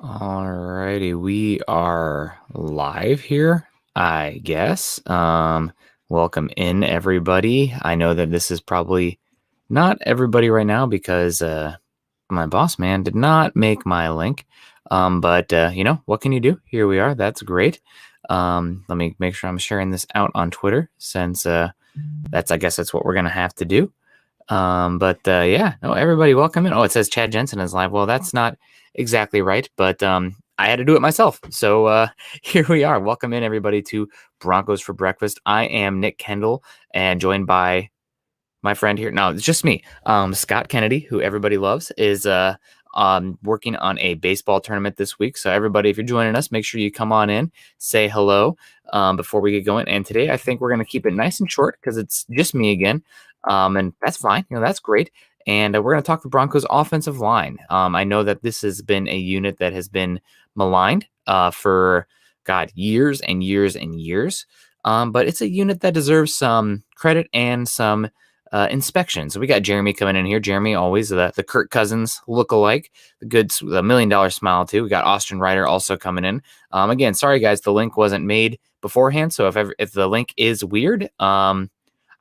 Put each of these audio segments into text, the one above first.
Alrighty, we are live here, I guess. Welcome in everybody. I know that this is probably not everybody right now because my boss man did not make my link. But what can you do? Here we are. That's great. Let me make sure I'm sharing this out on Twitter since I guess that's what we're gonna have to do. Yeah, no, everybody welcome in. Oh, it says Chad Jensen is live. Well, that's not exactly right, but I had to do it myself. So here we are. Welcome in everybody to Broncos for Breakfast. I am Nick Kendell and joined by my friend here. No, it's just me. Scott Kennedy, who everybody loves, is working on a baseball tournament this week. So everybody, if you're joining us, make sure you come on in, say hello before we get going. And today, I think we're going to keep it nice and short because it's just me again, and that's fine. That's great. And we're going to talk the Broncos offensive line. I know that this has been a unit that has been maligned for years and years and years. But it's a unit that deserves some credit and some inspection. So we got Jeremy coming in here. Jeremy, always the Kirk Cousins look-alike, the $1 million smile too. We got Austin Ryder also coming in. Again, sorry guys, the link wasn't made beforehand. So if the link is weird,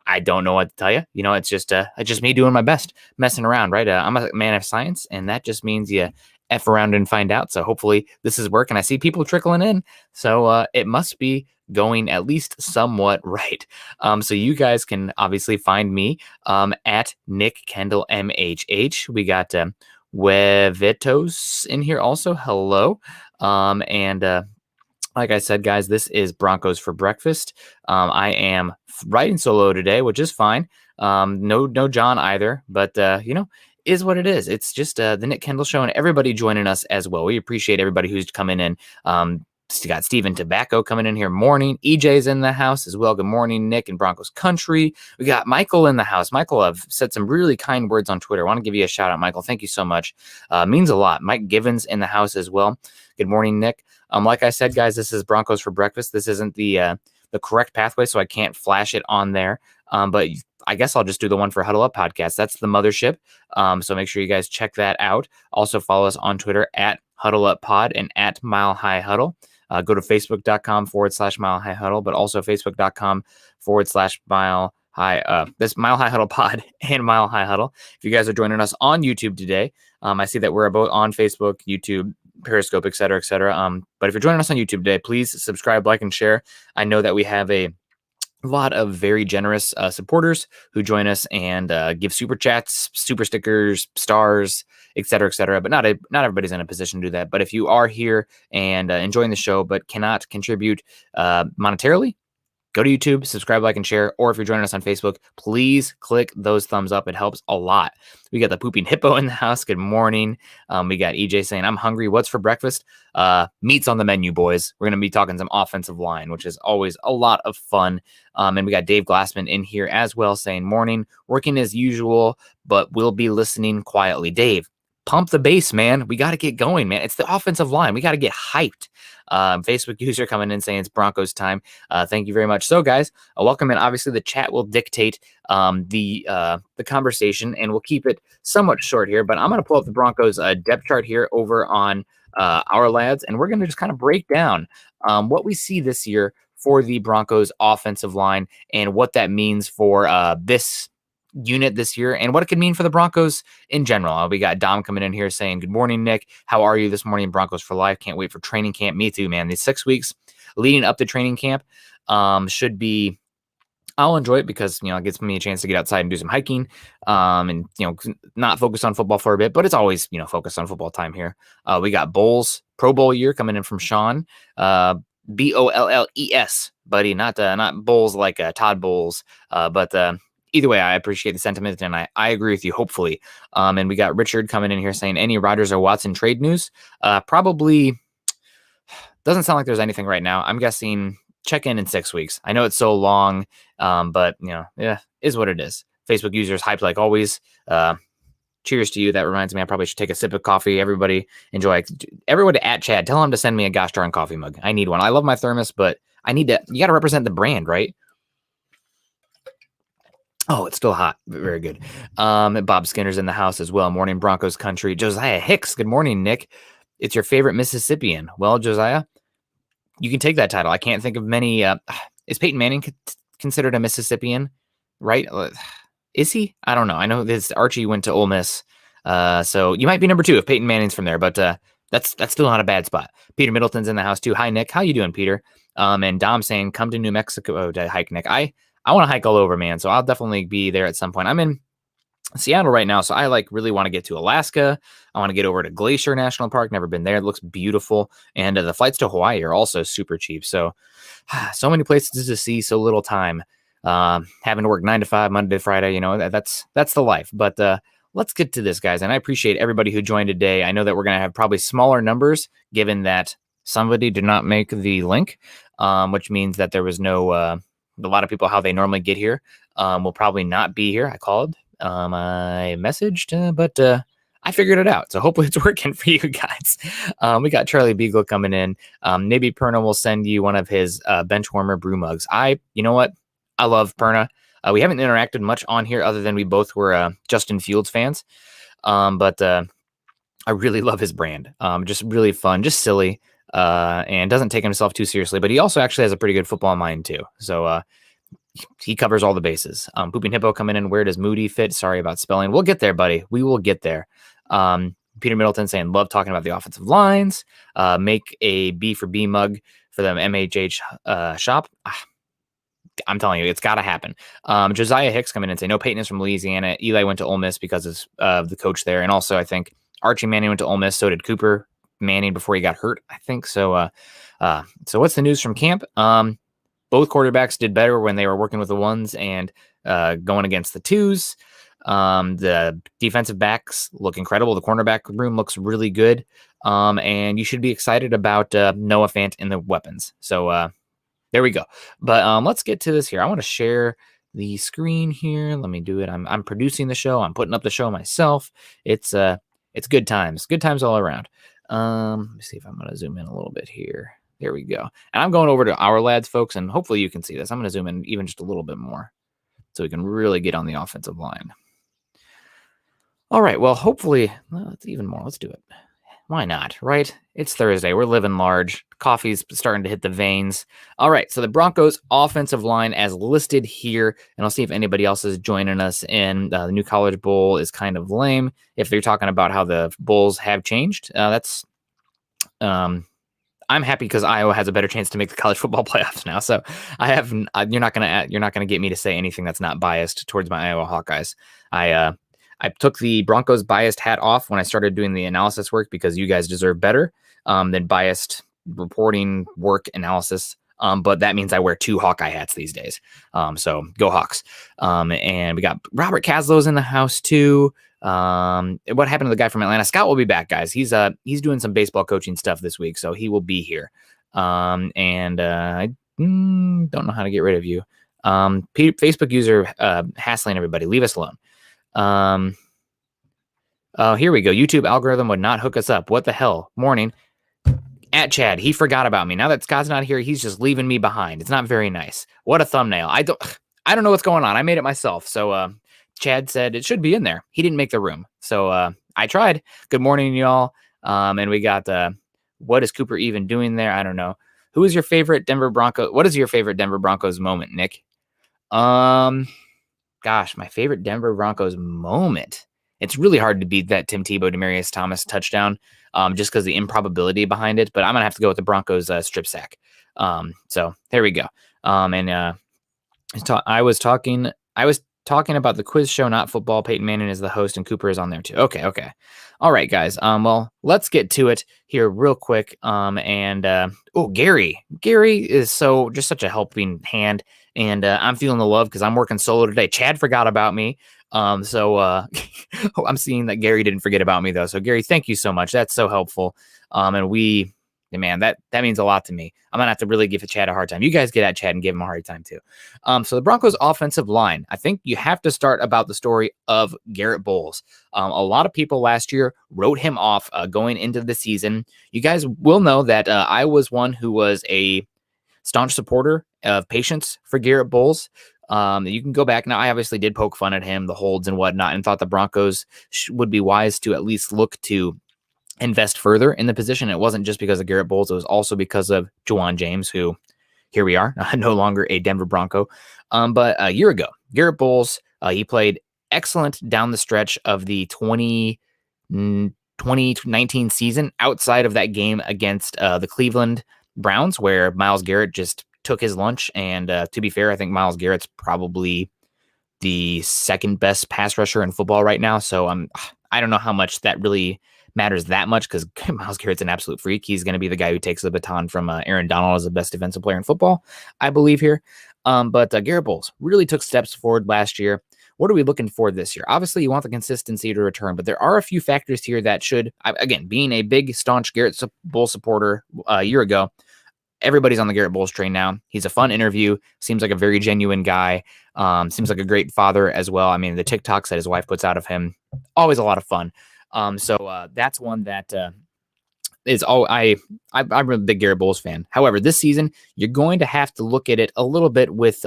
I don't know what to tell you. It's just me doing my best, messing around, right? I'm a man of science, and that just means you F around and find out. So hopefully this is working. I see people trickling in. So it must be going at least somewhat right. So you guys can obviously find me at Nick Kendell MHH. We got Wevetos in here also. Hello. And like I said, guys, this is Broncos for Breakfast. I am riding solo today, which is fine. No John either, but is what it is. It's just the Nick Kendell Show, and everybody joining us as well. We appreciate everybody who's coming in. Got Steven Tobacco coming in here. Morning. EJ's in the house as well. Good morning, Nick in Broncos Country. We got Michael in the house. Michael, I've said some really kind words on Twitter. I want to give you a shout out, Michael. Thank you so much. Means a lot. Mike Givens in the house as well. Good morning, Nick. Like I said, guys, this is Broncos for Breakfast. This isn't the correct pathway, so I can't flash it on there. But I guess I'll just do the one for Huddle Up Podcast. That's the mothership. So make sure you guys check that out. Also follow us on Twitter at Huddle Up Pod and at Mile High Huddle. Go to facebook.com/Mile High Huddle, but also facebook.com/Mile High. This Mile High Huddle Pod and Mile High Huddle. If you guys are joining us on YouTube today, I see that we're both on Facebook, YouTube, Periscope, et cetera, et cetera. But if you're joining us on YouTube today, please subscribe, like, and share. I know that we have a lot of very generous supporters who join us and give super chats, super stickers, stars, et cetera, but not everybody's in a position to do that. But if you are here and enjoying the show but cannot contribute monetarily, go to YouTube, subscribe, like, and share. Or if you're joining us on Facebook, please click those thumbs up. It helps a lot. We got the pooping hippo in the house. Good morning. We got EJ saying, I'm hungry. What's for breakfast? Meat's on the menu, boys. We're going to be talking some offensive line, which is always a lot of fun. And we got Dave Glassman in here as well saying, morning, working as usual, but we'll be listening quietly. Dave, pump the bass, man. We got to get going, man. It's the offensive line. We got to get hyped. Facebook user coming in saying it's Broncos time. Thank you very much. So, guys, welcome in. Obviously, the chat will dictate the conversation, and we'll keep it somewhat short here. But I'm going to pull up the Broncos depth chart here over on our lads, and we're going to just kind of break down what we see this year for the Broncos offensive line and what that means for this unit this year and what it could mean for the Broncos in general. We got Dom coming in here saying, good morning, Nick. How are you this morning? Broncos for life. Can't wait for training camp. Me too, man. These 6 weeks leading up to training camp should be, I'll enjoy it because, it gives me a chance to get outside and do some hiking and, not focus on football for a bit, but it's always, focused on football time here. We got Bolles, Pro Bowl year coming in from Sean, Bolles, buddy, not Bowles like Todd Bowles, but either way, I appreciate the sentiment, and I agree with you, hopefully. And we got Richard coming in here saying, any Rodgers or Watson trade news? Probably doesn't sound like there's anything right now. I'm guessing check in 6 weeks. I know it's so long, but, yeah, is what it is. Facebook users hyped like always. Cheers to you. That reminds me, I probably should take a sip of coffee. Everybody enjoy. Everybody at Chad, tell them to send me a gosh darn coffee mug. I need one. I love my thermos, but you got to represent the brand, right? Oh, it's still hot. Very good. Bob Skinner's in the house as well. Morning Broncos country. Josiah Hicks. Good morning, Nick. it's your favorite Mississippian. Well, Josiah, you can take that title. I can't think of many. Is Peyton Manning considered a Mississippian? Right? Is he? I don't know. I know this Archie went to Ole Miss, so you might be number 2 if Peyton Manning's from there. But that's still not a bad spot. Peter Middleton's in the house too. Hi Nick, how you doing, Peter? And Dom saying come to New Mexico to hike, Nick. I want to hike all over, man. So I'll definitely be there at some point. I'm in Seattle right now, so I really want to get to Alaska. I want to get over to Glacier National Park. Never been there. It looks beautiful, and the flights to Hawaii are also super cheap. So, so many places to see, so little time. Having to work 9 to 5, Monday to Friday. That's the life. But let's get to this, guys. And I appreciate everybody who joined today. I know that we're gonna have probably smaller numbers, given that somebody did not make the link, which means that there was no a lot of people how they normally get here will probably not be here. I called. I messaged, but I figured it out. So hopefully it's working for you guys. We got Charlie Beagle coming in. Maybe Perna will send you one of his bench warmer brew mugs. You know what? I love Perna. We haven't interacted much on here other than we both were Justin Fields fans. But I really love his brand. Just really fun, just silly, and doesn't take himself too seriously. But he also actually has a pretty good football mind too. So he covers all the bases. Pooping Hippo coming in. Where does Moody fit? Sorry about spelling. We'll get there, buddy. We will get there. Peter Middleton saying, love talking about the offensive lines. Make a B for B mug for the MHH shop. I'm telling you, it's got to happen. Josiah Hicks coming in and saying, no, Peyton is from Louisiana. Eli went to Ole Miss because of the coach there. And also, I think Archie Manning went to Ole Miss. So did Cooper Manning before he got hurt, I think. So what's the news from camp? Both quarterbacks did better when they were working with the ones and going against the twos. The defensive backs look incredible. The cornerback room looks really good. And you should be excited about Noah Fant and the weapons. So there we go. But let's get to this here. I want to share the screen here. Let me do it. I'm producing the show. I'm putting up the show myself. It's good times. Good times all around. Let me see if I'm going to zoom in a little bit here. There we go. And I'm going over to our lads, folks, and hopefully you can see this. I'm going to zoom in even just a little bit more so we can really get on the offensive line. All right. Well, hopefully, it's even more. Let's do it. Why not, right? It's Thursday. We're living large. Coffee's starting to hit the veins. All right. So the Broncos offensive line as listed here, and I'll see if anybody else is joining us in. The new College Bowl is kind of lame. If they're talking about how the Bulls have changed, I'm happy because Iowa has a better chance to make the college football playoffs now. So you're not gonna get me to say anything that's not biased towards my Iowa Hawkeyes. I took the Broncos biased hat off when I started doing the analysis work because you guys deserve better than biased reporting work analysis. But that means I wear 2 Hawkeye hats these days. So go Hawks. And we got Robert Caslow's in the house too. What happened to the guy from Atlanta? Scott will be back, guys. He's doing some baseball coaching stuff this week, so he will be here. I don't know how to get rid of you. Facebook user hassling everybody. Leave us alone. Here we go. YouTube algorithm would not hook us up. What the hell? Morning. At Chad, he forgot about me. Now that Scott's not here, he's just leaving me behind. It's not very nice. What a thumbnail. I don't know what's going on. I made it myself. So Chad said it should be in there. He didn't make the room. So I tried. Good morning, y'all. And we got what is Cooper even doing there? I don't know. Who is your favorite Denver Broncos? What is your favorite Denver Broncos moment, Nick? Gosh, my favorite Denver Broncos moment. It's really hard to beat that Tim Tebow, Demaryius Thomas touchdown, just because the improbability behind it. But I'm gonna have to go with the Broncos strip sack. So there we go. I was talking about the quiz show, not football. Peyton Manning is the host, and Cooper is on there too. Okay. All right, guys. Well, let's get to it here real quick. Gary is just such a helping hand, and I'm feeling the love because I'm working solo today. Chad forgot about me. I'm seeing that Gary didn't forget about me though. So Gary, thank you so much. That's so helpful. Man, that means a lot to me. I'm gonna have to really give Chad a hard time. You guys get at Chad and give him a hard time too. So the Broncos offensive line, I think you have to start about the story of Garett Bolles. A lot of people last year wrote him off going into the season. You guys will know that I was one who was a staunch supporter of patience for Garett Bolles. You can go back. Now, I obviously did poke fun at him, the holds and whatnot, and thought the Broncos would be wise to at least look to invest further in the position. It wasn't just because of Garett Bolles. It was also because of Juwan James, who here we are, no longer a Denver Bronco. But a year ago, Garett Bolles, he played excellent down the stretch of the 2019 season outside of that game against the Cleveland Browns, where Myles Garrett just took his lunch. And to be fair, I think Myles Garrett's probably the second best pass rusher in football right now. So I don't know how much that really matters that much, because Myles Garrett's an absolute freak. He's going to be the guy who takes the baton from Aaron Donald as the best defensive player in football, I believe here. But Garett Bolles really took steps forward last year. What are we looking for this year? Obviously, you want the consistency to return, but there are a few factors here that should, again, being a big, staunch Garett Bolles supporter a year ago, everybody's on the Garett Bolles train now. He's a fun interview. Seems like a very genuine guy. Seems like a great father as well. I mean, the TikToks that his wife puts out of him, always a lot of fun. So that's one that is all I'm a big Garett Bolles fan. However, this season, you're going to have to look at it a little bit with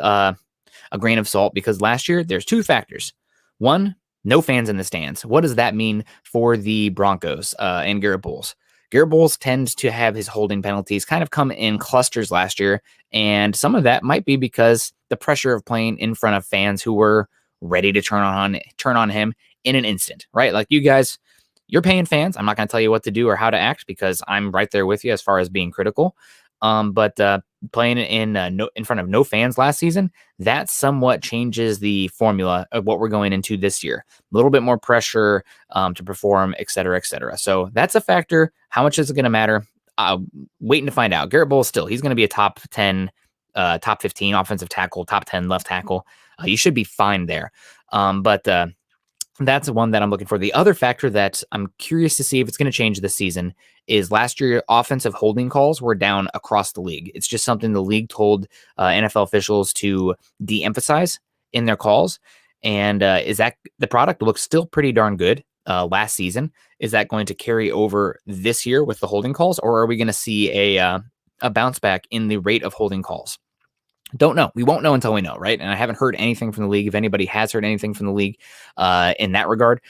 a grain of salt, because last year there's two factors. One, no fans in the stands. What does that mean for the Broncos and Garett Bolles? Garett Bolles tends to have his holding penalties kind of come in clusters last year, and some of that might be because the pressure of playing in front of fans who were ready to turn on him in an instant, right? Like, you guys, you're paying fans. I'm not going to tell you what to do or how to act, because I'm right there with you as far as being critical. But playing in front of no fans last season, that somewhat changes the formula of what we're going into this year. A little bit more pressure to perform, et cetera, et cetera. So that's a factor. How much is it going to matter? Waiting to find out. Garett Bolles still, he's going to be a top 10, top 15 offensive tackle, top 10 left tackle. You should be fine there. But that's one that I'm looking for. The other factor that I'm curious to see if it's going to change this season is last year offensive holding calls were down across the league. It's just something the league told NFL officials to de-emphasize in their calls. And is that the product looks still pretty darn good last season? Is that going to carry over this year with the holding calls, or are we going to see a bounce back in the rate of holding calls? Don't know. We won't know until we know, right? And I haven't heard anything from the league. If anybody has heard anything from the league in that regard,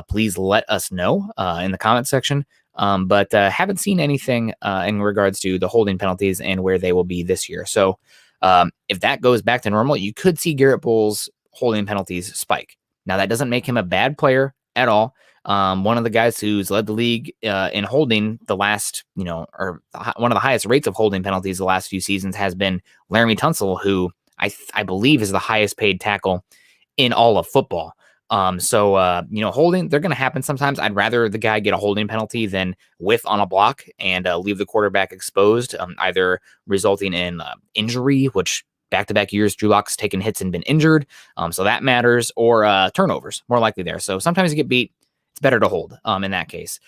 please let us know in the comment section. But haven't seen anything in regards to the holding penalties and where they will be this year. So if that goes back to normal, you could see Garett Bolles' holding penalties spike. Now, that doesn't make him a bad player at all. One of the guys who's led the league in holding the last, or one of the highest rates of holding penalties the last few seasons has been Laremy Tunsil, who I believe is the highest paid tackle in all of football. Holding, they're going to happen sometimes. I'd rather the guy get a holding penalty than whiff on a block and leave the quarterback exposed, either resulting in injury, which back-to-back years, Drew Lock's taken hits and been injured. So that matters, or turnovers, more likely there. So sometimes you get beat. It's better to hold in that case.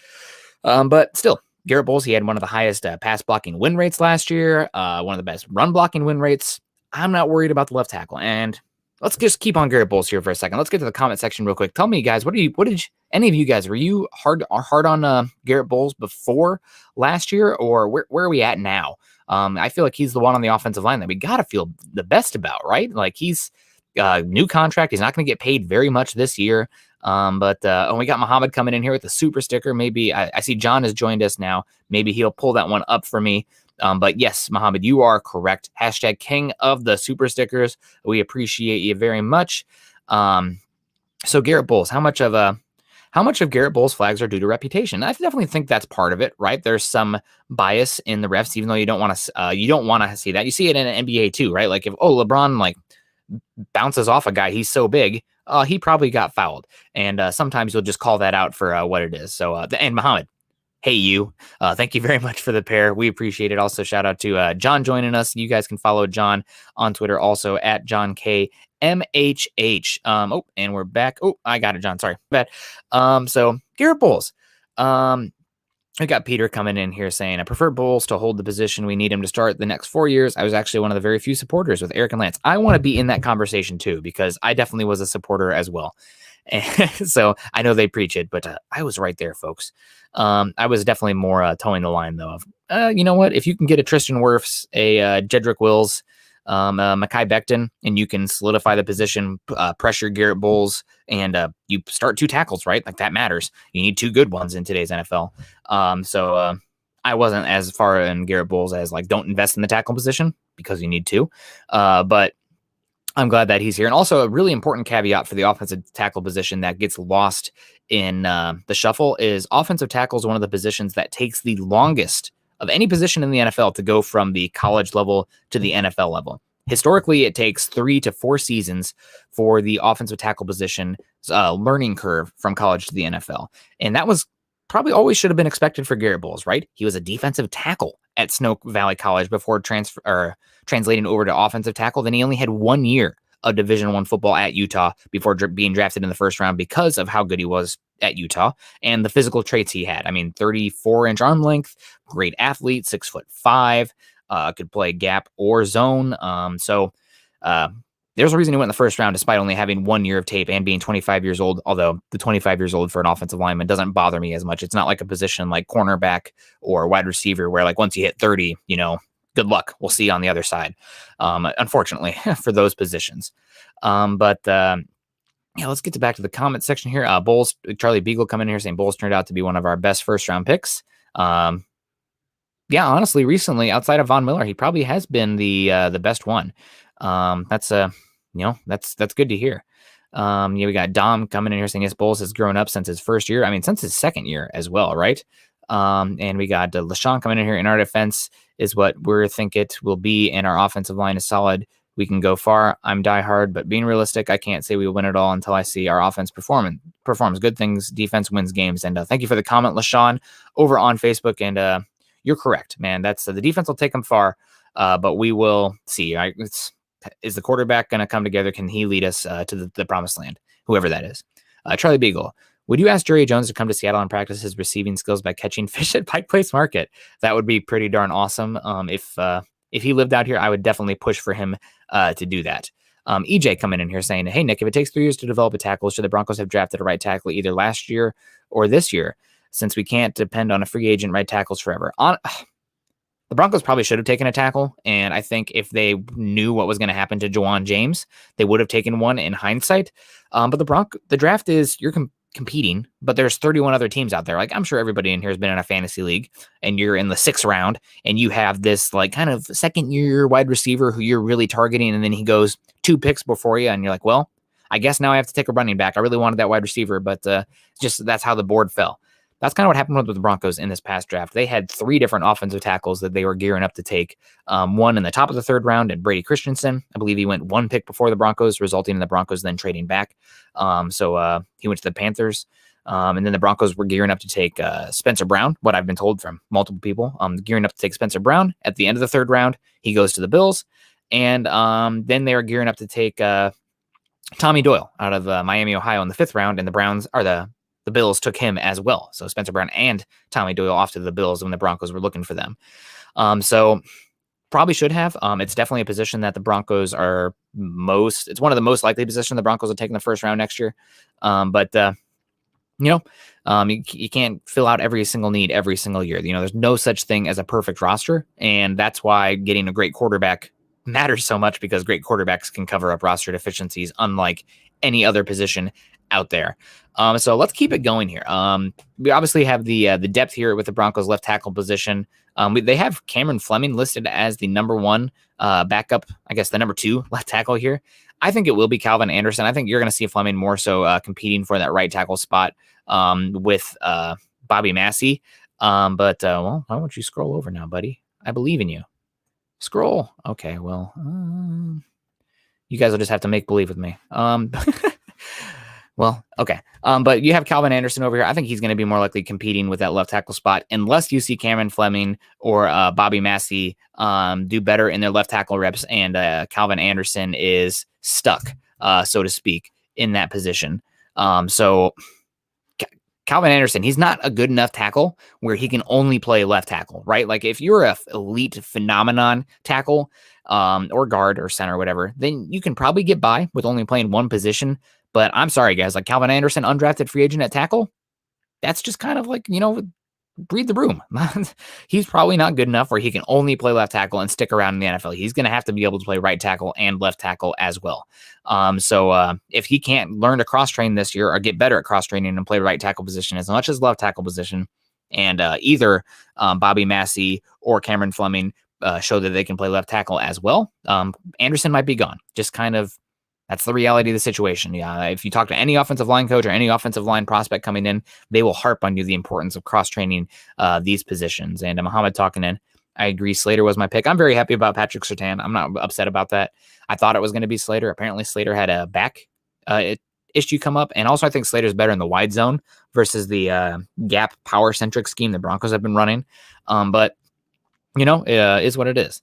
But still, Garett Bolles, he had one of the highest pass blocking win rates last year, one of the best run blocking win rates. I'm not worried about the left tackle. And let's just keep on Garett Bolles here for a second. Let's get to the comment section real quick. Tell me, guys, any of you guys, were you hard on Garett Bolles before last year, or where are we at now? I feel like he's the one on the offensive line that we got to feel the best about, right? Like, he's new contract. He's not going to get paid very much this year. But we got Muhammad coming in here with a super sticker. Maybe I see John has joined us now. Maybe he'll pull that one up for me. But yes, Muhammad, you are correct. Hashtag king of the super stickers. We appreciate you very much. So Garett Bolles, how much of Garett Bolles' flags are due to reputation? I definitely think that's part of it, right? There's some bias in the refs, even though you don't want to see that. You see it in an NBA too, right? Like, if LeBron bounces off a guy, he's so big, he probably got fouled. And sometimes you'll just call that out for what it is. So and Muhammad, hey, you. Thank you very much for the pair. We appreciate it. Also, shout out to John joining us. You guys can follow John on Twitter also at John K MHH. And we're back. Oh, I got it, John. Sorry. Bad. So Garett Bolles. We got Peter coming in here saying, I prefer Bolles to hold the position. We need him to start the next 4 years. I was actually one of the very few supporters with Eric and Lance. I want to be in that conversation too, because I definitely was a supporter as well. And so I know they preach it, but I was right there, folks. I was definitely more towing the line, though, of, you know what? If you can get a Tristan Wirfs, a Jedrick Wills, Mekhi Becton, and you can solidify the position, pressure Garett Bolles, and you start 2 tackles, right? Like that matters. You need 2 good ones in today's NFL. So I wasn't as far in Garett Bolles as like don't invest in the tackle position because you need to. But I'm glad that he's here. And also a really important caveat for the offensive tackle position that gets lost in the shuffle is offensive tackle is one of the positions that takes the longest of any position in the NFL to go from the college level to the NFL level. Historically, it takes 3 to 4 seasons for the offensive tackle position learning curve from college to the NFL. And that was probably always should have been expected for Garett Bolles, right? He was a defensive tackle at Snow Valley College before translating over to offensive tackle. Then he only had 1 year of Division I football at Utah before being drafted in the first round because of how good he was at Utah and the physical traits he had. I mean, 34-inch arm length, great athlete, 6'5", could play gap or zone. There's a reason he went in the first round despite only having 1 year of tape and being 25 years old, although the 25 years old for an offensive lineman doesn't bother me as much. It's not like a position like cornerback or wide receiver where like once you hit 30, good luck. We'll see you on the other side, unfortunately, for those positions. Let's get back to the comment section here. Bolles, Charlie Beagle coming in here saying Bolles turned out to be one of our best first-round picks. Honestly, recently, outside of Von Miller, he probably has been the best one. That's good to hear. We got Dom coming in here saying yes, Bolles has grown up since his first year. I mean, since his second year as well, right? And we got LaShawn coming in here. In our defense is what we're think it will be, and our offensive line is solid. We can go far. I'm diehard, but being realistic, I can't say we will win it all until I see our offense performs good things. Defense wins games. And thank you for the comment, LaShawn, over on Facebook. And you're correct, man. That's the defense will take them far, but we will see. Right? Is the quarterback going to come together? Can he lead us to the promised land? Whoever that is. Charlie Beagle. Would you ask Jerry Jones to come to Seattle and practice his receiving skills by catching fish at Pike Place Market? That would be pretty darn awesome. If he lived out here, I would definitely push for him to do that. EJ coming in here saying, hey, Nick, if it takes 3 years to develop a tackle, should the Broncos have drafted a right tackle either last year or this year, since we can't depend on a free agent right tackles forever? The Broncos probably should have taken a tackle, and I think if they knew what was going to happen to Juwan James, they would have taken one in hindsight. But the draft is, you're competing, but there's 31 other teams out there. Like, I'm sure everybody in here has been in a fantasy league, and you're in the 6th round, and you have this like kind of second-year wide receiver who you're really targeting, and then he goes 2 picks before you, and you're like, well, I guess now I have to take a running back. I really wanted that wide receiver, but that's how the board fell. That's kind of what happened with the Broncos in this past draft. They had 3 different offensive tackles that they were gearing up to take. One in the top of the 3rd round, and Brady Christensen. I believe he went 1 pick before the Broncos, resulting in the Broncos then trading back. So he went to the Panthers. And then the Broncos were gearing up to take Spencer Brown, what I've been told from multiple people. Gearing up to take Spencer Brown at the end of the 3rd round. He goes to the Bills. And then they were gearing up to take Tommy Doyle out of Miami, Ohio in the 5th round. And the Bills took him as well. So Spencer Brown and Tommy Doyle off to the Bills when the Broncos were looking for them. So probably should have. It's definitely a position that the Broncos are it's one of the most likely positions the Broncos will take in the 1st round next year. You can't fill out every single need every single year. There's no such thing as a perfect roster. And that's why getting a great quarterback matters so much, because great quarterbacks can cover up roster deficiencies, unlike any other position out there. So let's keep it going here. We obviously have the depth here with the Broncos left tackle position. They have Cameron Fleming listed as the number 1 backup, I guess the number 2 left tackle here. I think it will be Calvin Anderson. I think you're going to see Fleming more so competing for that right tackle spot with Bobby Massey. Why don't you scroll over now, buddy? I believe in you. Scroll. Okay, well, you guys will just have to make believe with me. Well, okay. But you have Calvin Anderson over here. I think he's going to be more likely competing with that left tackle spot, unless you see Cameron Fleming or Bobby Massey do better in their left tackle reps, and Calvin Anderson is stuck, so to speak, in that position. Calvin Anderson, he's not a good enough tackle where he can only play left tackle, right? Like if you're a elite phenomenon tackle or guard or center or whatever, then you can probably get by with only playing one position. But I'm sorry, guys, like Calvin Anderson, undrafted free agent at tackle, that's just kind of like, read the room. He's probably not good enough where he can only play left tackle and stick around in the NFL. He's going to have to be able to play right tackle and left tackle as well. So if he can't learn to cross train this year or get better at cross training and play right tackle position as much as left tackle position, and either Bobby Massey or Cameron Fleming show that they can play left tackle as well, Anderson might be gone. Just kind of, that's the reality of the situation. Yeah, if you talk to any offensive line coach or any offensive line prospect coming in, they will harp on you the importance of cross-training these positions. And Muhammad talking in, I agree. Slater was my pick. I'm very happy about Patrick Surtain. I'm not upset about that. I thought it was going to be Slater. Apparently, Slater had a back issue come up. And also, I think Slater's better in the wide zone versus the gap power-centric scheme the Broncos have been running. But, is what it is.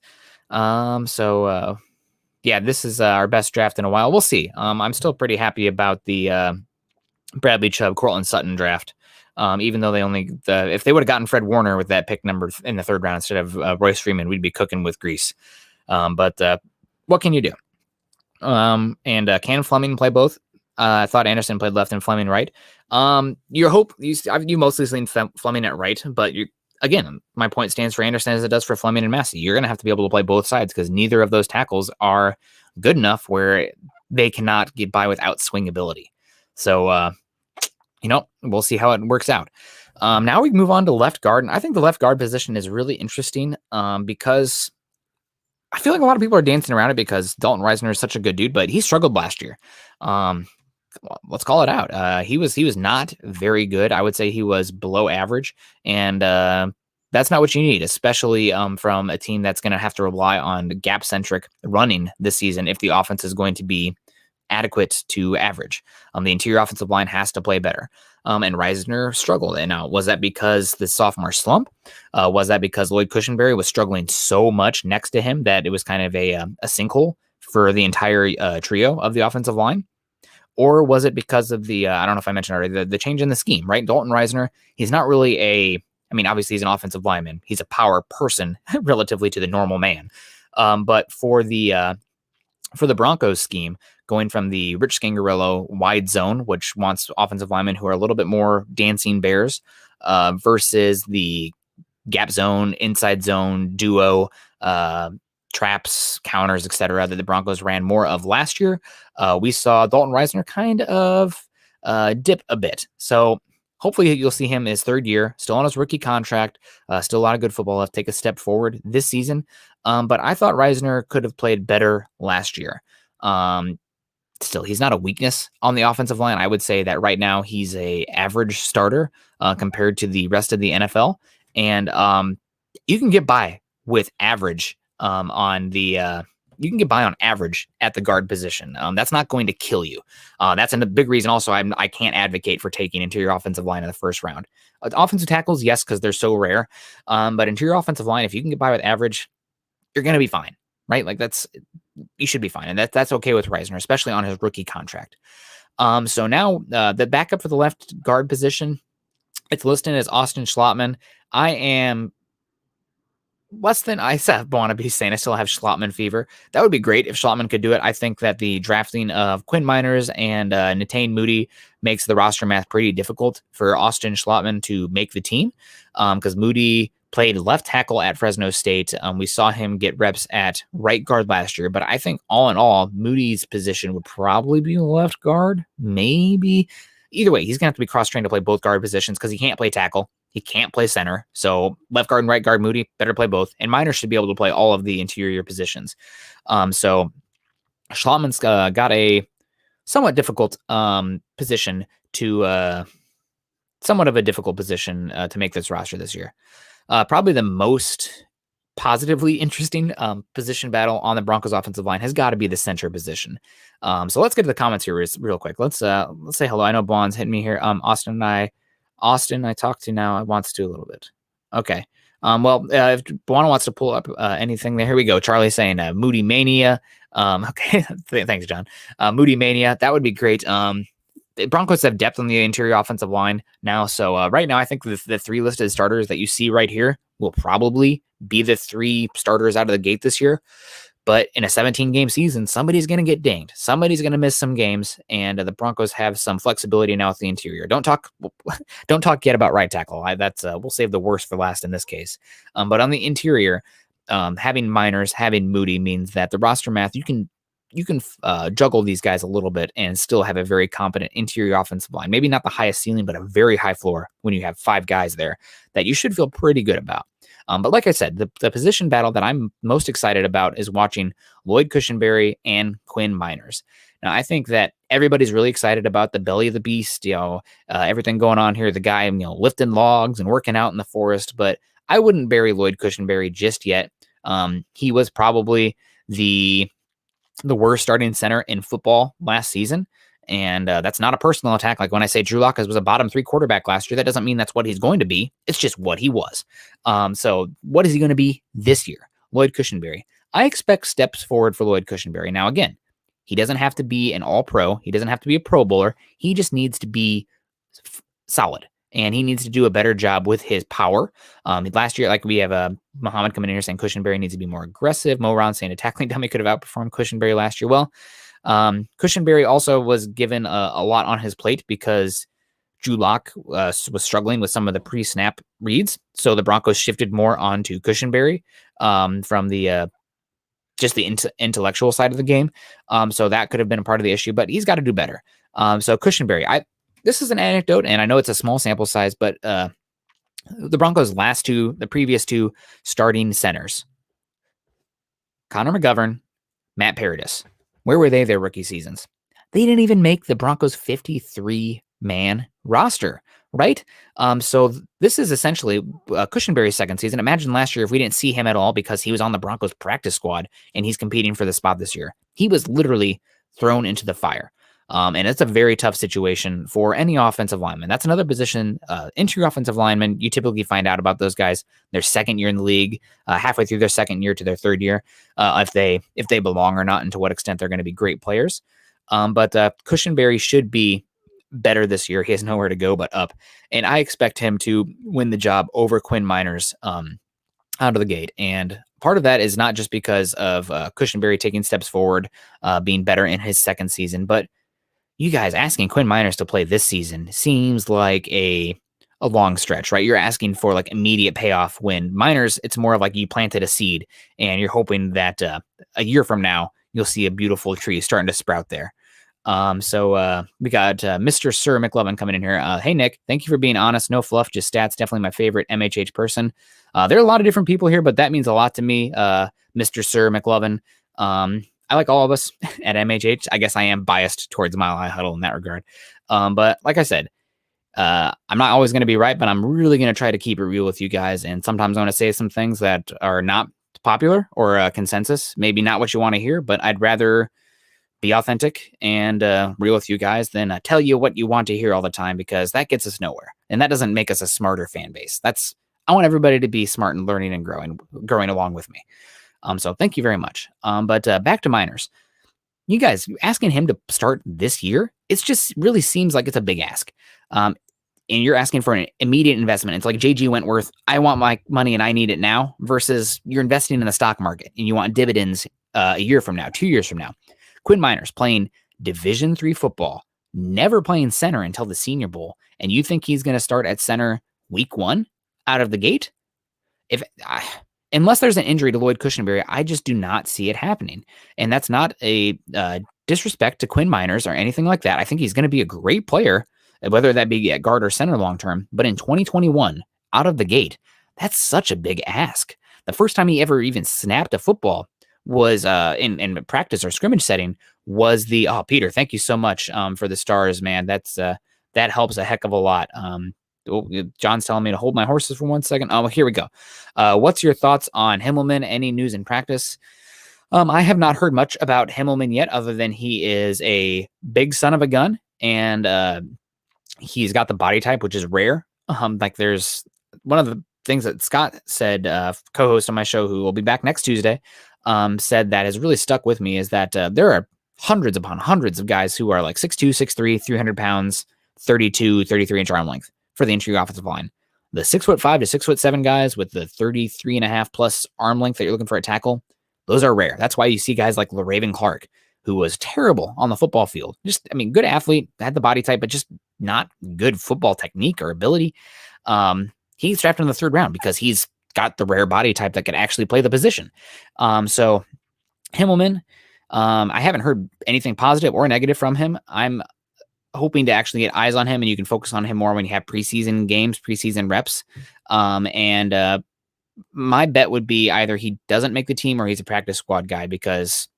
Yeah, this is our best draft in a while. We'll see. I'm still pretty happy about the Bradley Chubb, Cortland Sutton draft. Even though if they would have gotten Fred Warner with that pick number in the third round instead of Royce Freeman, we'd be cooking with grease. But what can you do? Can Fleming play both? I thought Anderson played left and Fleming right. You mostly lean Fleming at right, but again, my point stands for Anderson as it does for Fleming and Massey. You're going to have to be able to play both sides because neither of those tackles are good enough where they cannot get by without swing ability. So, we'll see how it works out. Now we move on to left guard. And I think the left guard position is really interesting because I feel like a lot of people are dancing around it because Dalton Reisner is such a good dude, but he struggled last year. Let's call it out. He was not very good. I would say he was below average, and that's not what you need, especially from a team that's going to have to rely on gap-centric running this season if the offense is going to be adequate to average. The interior offensive line has to play better, and Reisner struggled. And now, was that because the sophomore slump? Was that because Lloyd Cushenberry was struggling so much next to him that it was kind of a sinkhole for the entire trio of the offensive line? Or was it because of the, I don't know if I mentioned already, the change in the scheme, right? Dalton Reisner, he's not really obviously he's an offensive lineman. He's a power person relatively to the normal man. But for the Broncos scheme, going from the Rich Scangarello wide zone, which wants offensive linemen who are a little bit more dancing bears, versus the gap zone, inside zone, duo, traps, counters, etc., that the Broncos ran more of last year, we saw Dalton Reisner kind of dip a bit. So hopefully you'll see him his third year, still on his rookie contract, still a lot of good football left, take a step forward this season. But I thought Reisner could have played better last year. Still, he's not a weakness on the offensive line. I would say that right now he's a average starter compared to the rest of the NFL. And you can get by with average you can get by on average at the guard position. That's not going to kill you. That's a big reason also I can't advocate for taking interior offensive line in the first round. Offensive tackles, yes, because they're so rare. But interior offensive line, if you can get by with average, you're going to be fine, right? Like you should be fine. And that's okay with Reisner, especially on his rookie contract. So now the backup for the left guard position, it's listed as Austin Schlottman. I am less than I want to be saying. I still have Schlottman fever. That would be great if Schlottman could do it. I think that the drafting of Quinn Miners and Netane Moody makes the roster math pretty difficult for Austin Schlottman to make the team because Moody played left tackle at Fresno State. We saw him get reps at right guard last year, but I think all in all, Moody's position would probably be left guard, maybe. Either way, he's going to have to be cross-trained to play both guard positions because he can't play tackle. He can't play center. So left guard and right guard, Moody, better play both. And Miners should be able to play all of the interior positions. So Schlottman's got a somewhat difficult position to make this roster this year. Probably the most positively interesting position battle on the Broncos offensive line has got to be the center position. So let's get to the comments here real quick. Let's say hello. I know Bond's hitting me here. Austin, I talked to now. I wants to a little bit. Okay. If Buana wants to pull up anything there, here we go. Charlie's saying Moody Mania. Okay. Thanks, John. Moody Mania. That would be great. The Broncos have depth on the interior offensive line now. So right now, I think the three listed starters that you see right here will probably be the three starters out of the gate this year. But in a 17-game season, somebody's going to get dinged. Somebody's going to miss some games, and the Broncos have some flexibility now with the interior. Don't talk yet about right tackle. We'll save the worst for last in this case. But on the interior, having Miners, having Moody means that the roster math, you can juggle these guys a little bit and still have a very competent interior offensive line. Maybe not the highest ceiling, but a very high floor when you have 5 guys there that you should feel pretty good about. But like I said, the position battle that I'm most excited about is watching Lloyd Cushenberry and Quinn Miners. Now, I think that everybody's really excited about the belly of the beast, everything going on here, the guy, lifting logs and working out in the forest, but I wouldn't bury Lloyd Cushenberry just yet. He was probably the worst starting center in football last season. And that's not a personal attack. Like when I say Drew Lock was a bottom 3 quarterback last year, that doesn't mean that's what he's going to be. It's just what he was. So what is he going to be this year? Lloyd Cushenberry. I expect steps forward for Lloyd Cushenberry. Now, again, he doesn't have to be an all-pro. He doesn't have to be a Pro Bowler. He just needs to be solid. And he needs to do a better job with his power. Last year, like we have Muhammad coming in here saying Cushenberry needs to be more aggressive. Mo Round saying a tackling dummy could have outperformed Cushenberry last year. Well, Cushenberry also was given a lot on his plate because Drew Lock was struggling with some of the pre-snap reads. So the Broncos shifted more onto Cushenberry from the just the intellectual side of the game. So that could have been a part of the issue, but he's got to do better. So Cushenberry, this is an anecdote, and I know it's a small sample size, but the Broncos' the previous 2 starting centers, Connor McGovern, Matt Paradis, where were they their rookie seasons? They didn't even make the Broncos' 53-man roster, right? So this is essentially Cushenberry's second season. Imagine last year if we didn't see him at all because he was on the Broncos practice squad and he's competing for the spot this year. He was literally thrown into the fire. And it's a very tough situation for any offensive lineman. That's another position, interior offensive lineman. You typically find out about those guys their second year in the league, halfway through their second year to their third year, if they belong or not, and to what extent they're going to be great players. But Cushenberry should be better this year. He has nowhere to go but up, and I expect him to win the job over Quinn Miners out of the gate. And part of that is not just because of Cushenberry taking steps forward, being better in his second season, but you guys asking Quinn Miners to play this season seems like a long stretch, right? You're asking for like immediate payoff when Miners, it's more of like you planted a seed and you're hoping that a year from now, you'll see a beautiful tree starting to sprout there. So we got Mr. Sir McLovin coming in here. Hey, Nick, thank you for being honest. No fluff, just stats. Definitely my favorite MHH person. There are a lot of different people here, but that means a lot to me, Mr. Sir McLovin. I like all of us at MHH. I guess I am biased towards Mile High Huddle in that regard. But like I said, I'm not always going to be right, but I'm really going to try to keep it real with you guys. And sometimes I'm going to say some things that are not popular or a consensus, maybe not what you want to hear, but I'd rather be authentic and real with you guys than tell you what you want to hear all the time, because that gets us nowhere. And that doesn't make us a smarter fan base. I want everybody to be smart and learning and growing along with me. So thank you very much. But back to Miners. You guys asking him to start this year, it just really seems like it's a big ask. And you're asking for an immediate investment. It's like J.G. Wentworth, I want my money and I need it now, versus you're investing in the stock market and you want dividends a year from now, 2 years from now. Quinn Miners playing Division III football, never playing center until the Senior Bowl, and you think he's going to start at center week 1 out of the gate? Unless there's an injury to Lloyd Cushenberry, I just do not see it happening. And that's not a disrespect to Quinn Miners or anything like that. I think he's going to be a great player, whether that be at guard or center long term. But in 2021, out of the gate, that's such a big ask. The first time he ever even snapped a football was in practice or scrimmage setting was Peter, thank you so much for the stars, man. That helps a heck of a lot. John's telling me to hold my horses for 1 second. Oh, here we go. What's your thoughts on Himmelman? Any news in practice? I have not heard much about Himmelman yet, other than he is a big son of a gun, and he's got the body type, which is rare. Like there's one of the things that Scott said, co-host on my show, who will be back next Tuesday, said that has really stuck with me is that there are hundreds upon hundreds of guys who are like 6'2", 6'3", 300 pounds, 32, 33-inch arm length for the interior offensive line. The 6'5" to 6'7" guys with the 33.5+ arm length that you're looking for at tackle, Those are rare. That's why you see guys like LaRaven Clark, who was terrible on the football field. Just, I mean, good athlete, had the body type, but just not good football technique or ability. He's drafted in the 3rd round because he's got the rare body type that can actually play the position. So Himmelman, I haven't heard anything positive or negative from him. I'm hoping to actually get eyes on him, and you can focus on him more when you have preseason games, preseason reps. My bet would be either he doesn't make the team or he's a practice squad guy, because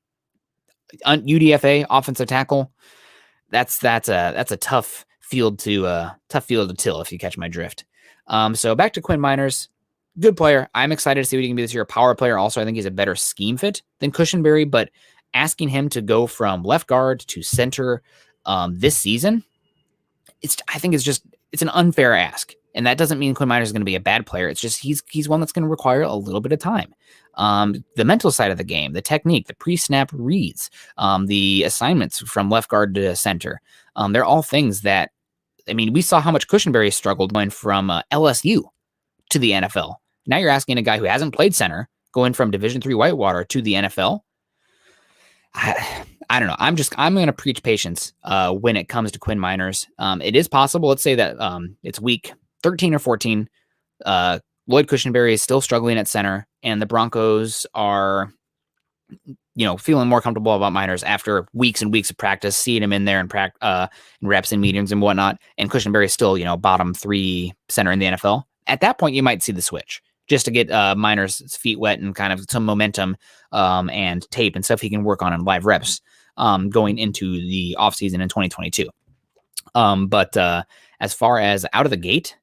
UDFA offensive tackle, that's a tough field to till, if you catch my drift. So back to Quinn Miners, good player. I'm excited to see what he can be this year. A power player. Also, I think he's a better scheme fit than Cushenberry, but asking him to go from left guard to center this season, I think it's an unfair ask. And that doesn't mean Quinn Miners is going to be a bad player. It's just he's one that's going to require a little bit of time. The mental side of the game, the technique, the pre-snap reads, the assignments from left guard to center. They're all things that, I mean, we saw how much Cushenberry struggled going from LSU to the NFL. Now you're asking a guy who hasn't played center going from Division III Whitewater to the NFL. I don't know. I'm going to preach patience when it comes to Quinn Miners. It is possible. Let's say that it's week 13 or 14. Lloyd Cushenberry is still struggling at center, and the Broncos are, feeling more comfortable about Miners after weeks and weeks of practice, seeing him in there in reps and meetings and whatnot. And Cushenberry is still, bottom 3 center in the NFL. At that point, you might see the switch just to get Miners' feet wet and kind of some momentum and tape and stuff he can work on in live reps going into the offseason in 2022. But as far as out of the gate,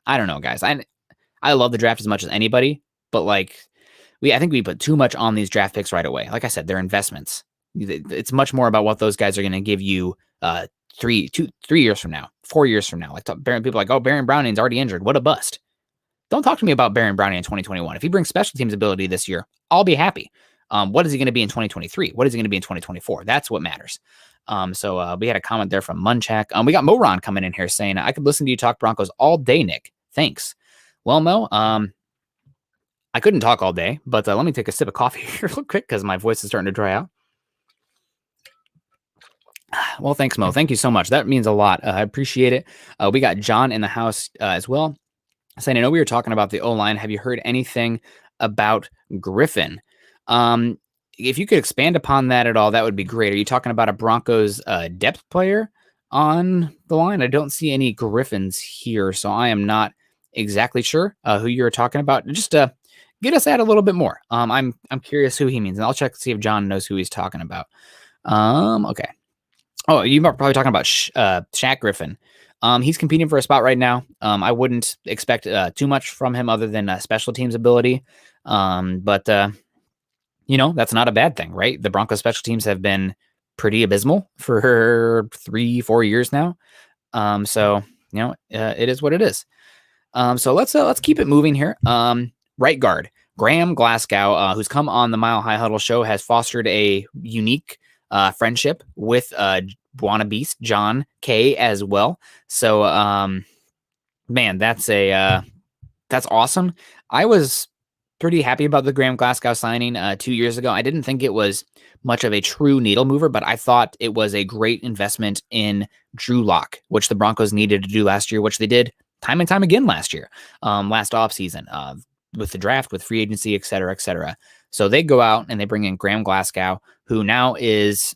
I don't know, guys. I love the draft as much as anybody, but I think we put too much on these draft picks right away. Like I said, they're investments. It's much more about what those guys are going to give you 3 years from now, 4 years from now. People like, oh, Baron Browning's already injured. What a bust. Don't talk to me about Baron Browning in 2021. If he brings special teams ability this year, I'll be happy. What is he going to be in 2023? What is he going to be in 2024? That's what matters. So we had a comment there from Munchak. We got Moron coming in here saying, I could listen to you talk Broncos all day, Nick. Thanks. Well, Mo, I couldn't talk all day, but let me take a sip of coffee here real quick because my voice is starting to dry out. Well, thanks, Mo. Thank you so much. That means a lot. I appreciate it. We got John in the house as well, saying, I know we were talking about the O-line. Have you heard anything about Griffin? If you could expand upon that at all, that would be great. Are you talking about a Broncos depth player on the line? I don't see any Griffins here, so I am not exactly sure who you're talking about. Just get us that a little bit more. I'm curious who he means, and I'll check to see if John knows who he's talking about. Okay. Oh, you're probably talking about Shaq Griffin. He's competing for a spot right now. I wouldn't expect too much from him other than special teams ability. But that's not a bad thing, right? The Broncos special teams have been pretty abysmal for 3-4 years now. So it is what it is. So let's keep it moving here. Right guard Graham Glasgow, who's come on the Mile High Huddle show, has fostered a unique friendship with Buona Beast John K as well. So man, that's awesome. I was pretty happy about the Graham Glasgow signing 2 years ago. I didn't think it was much of a true needle mover, but I thought it was a great investment in Drew Lock, which the Broncos needed to do last year, which they did time and time again last year, last offseason, with the draft, with free agency, et cetera, et cetera. So they go out and they bring in Graham Glasgow, who now is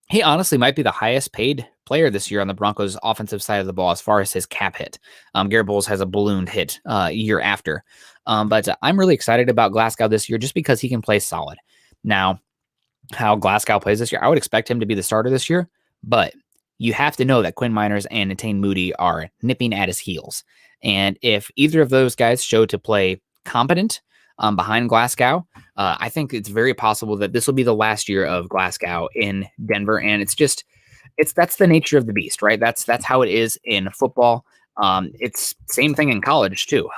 he honestly might be the highest paid player this year on the Broncos offensive side of the ball as far as his cap hit. Garett Bolles has a ballooned hit year after. But I'm really excited about Glasgow this year just because he can play solid. Now, how Glasgow plays this year, I would expect him to be the starter this year, but you have to know that Quinn Miners and Netane Moody are nipping at his heels. And if either of those guys show to play competent behind Glasgow, I think it's very possible that this will be the last year of Glasgow in Denver. And that's the nature of the beast, right? That's how it is in football. It's same thing in college too.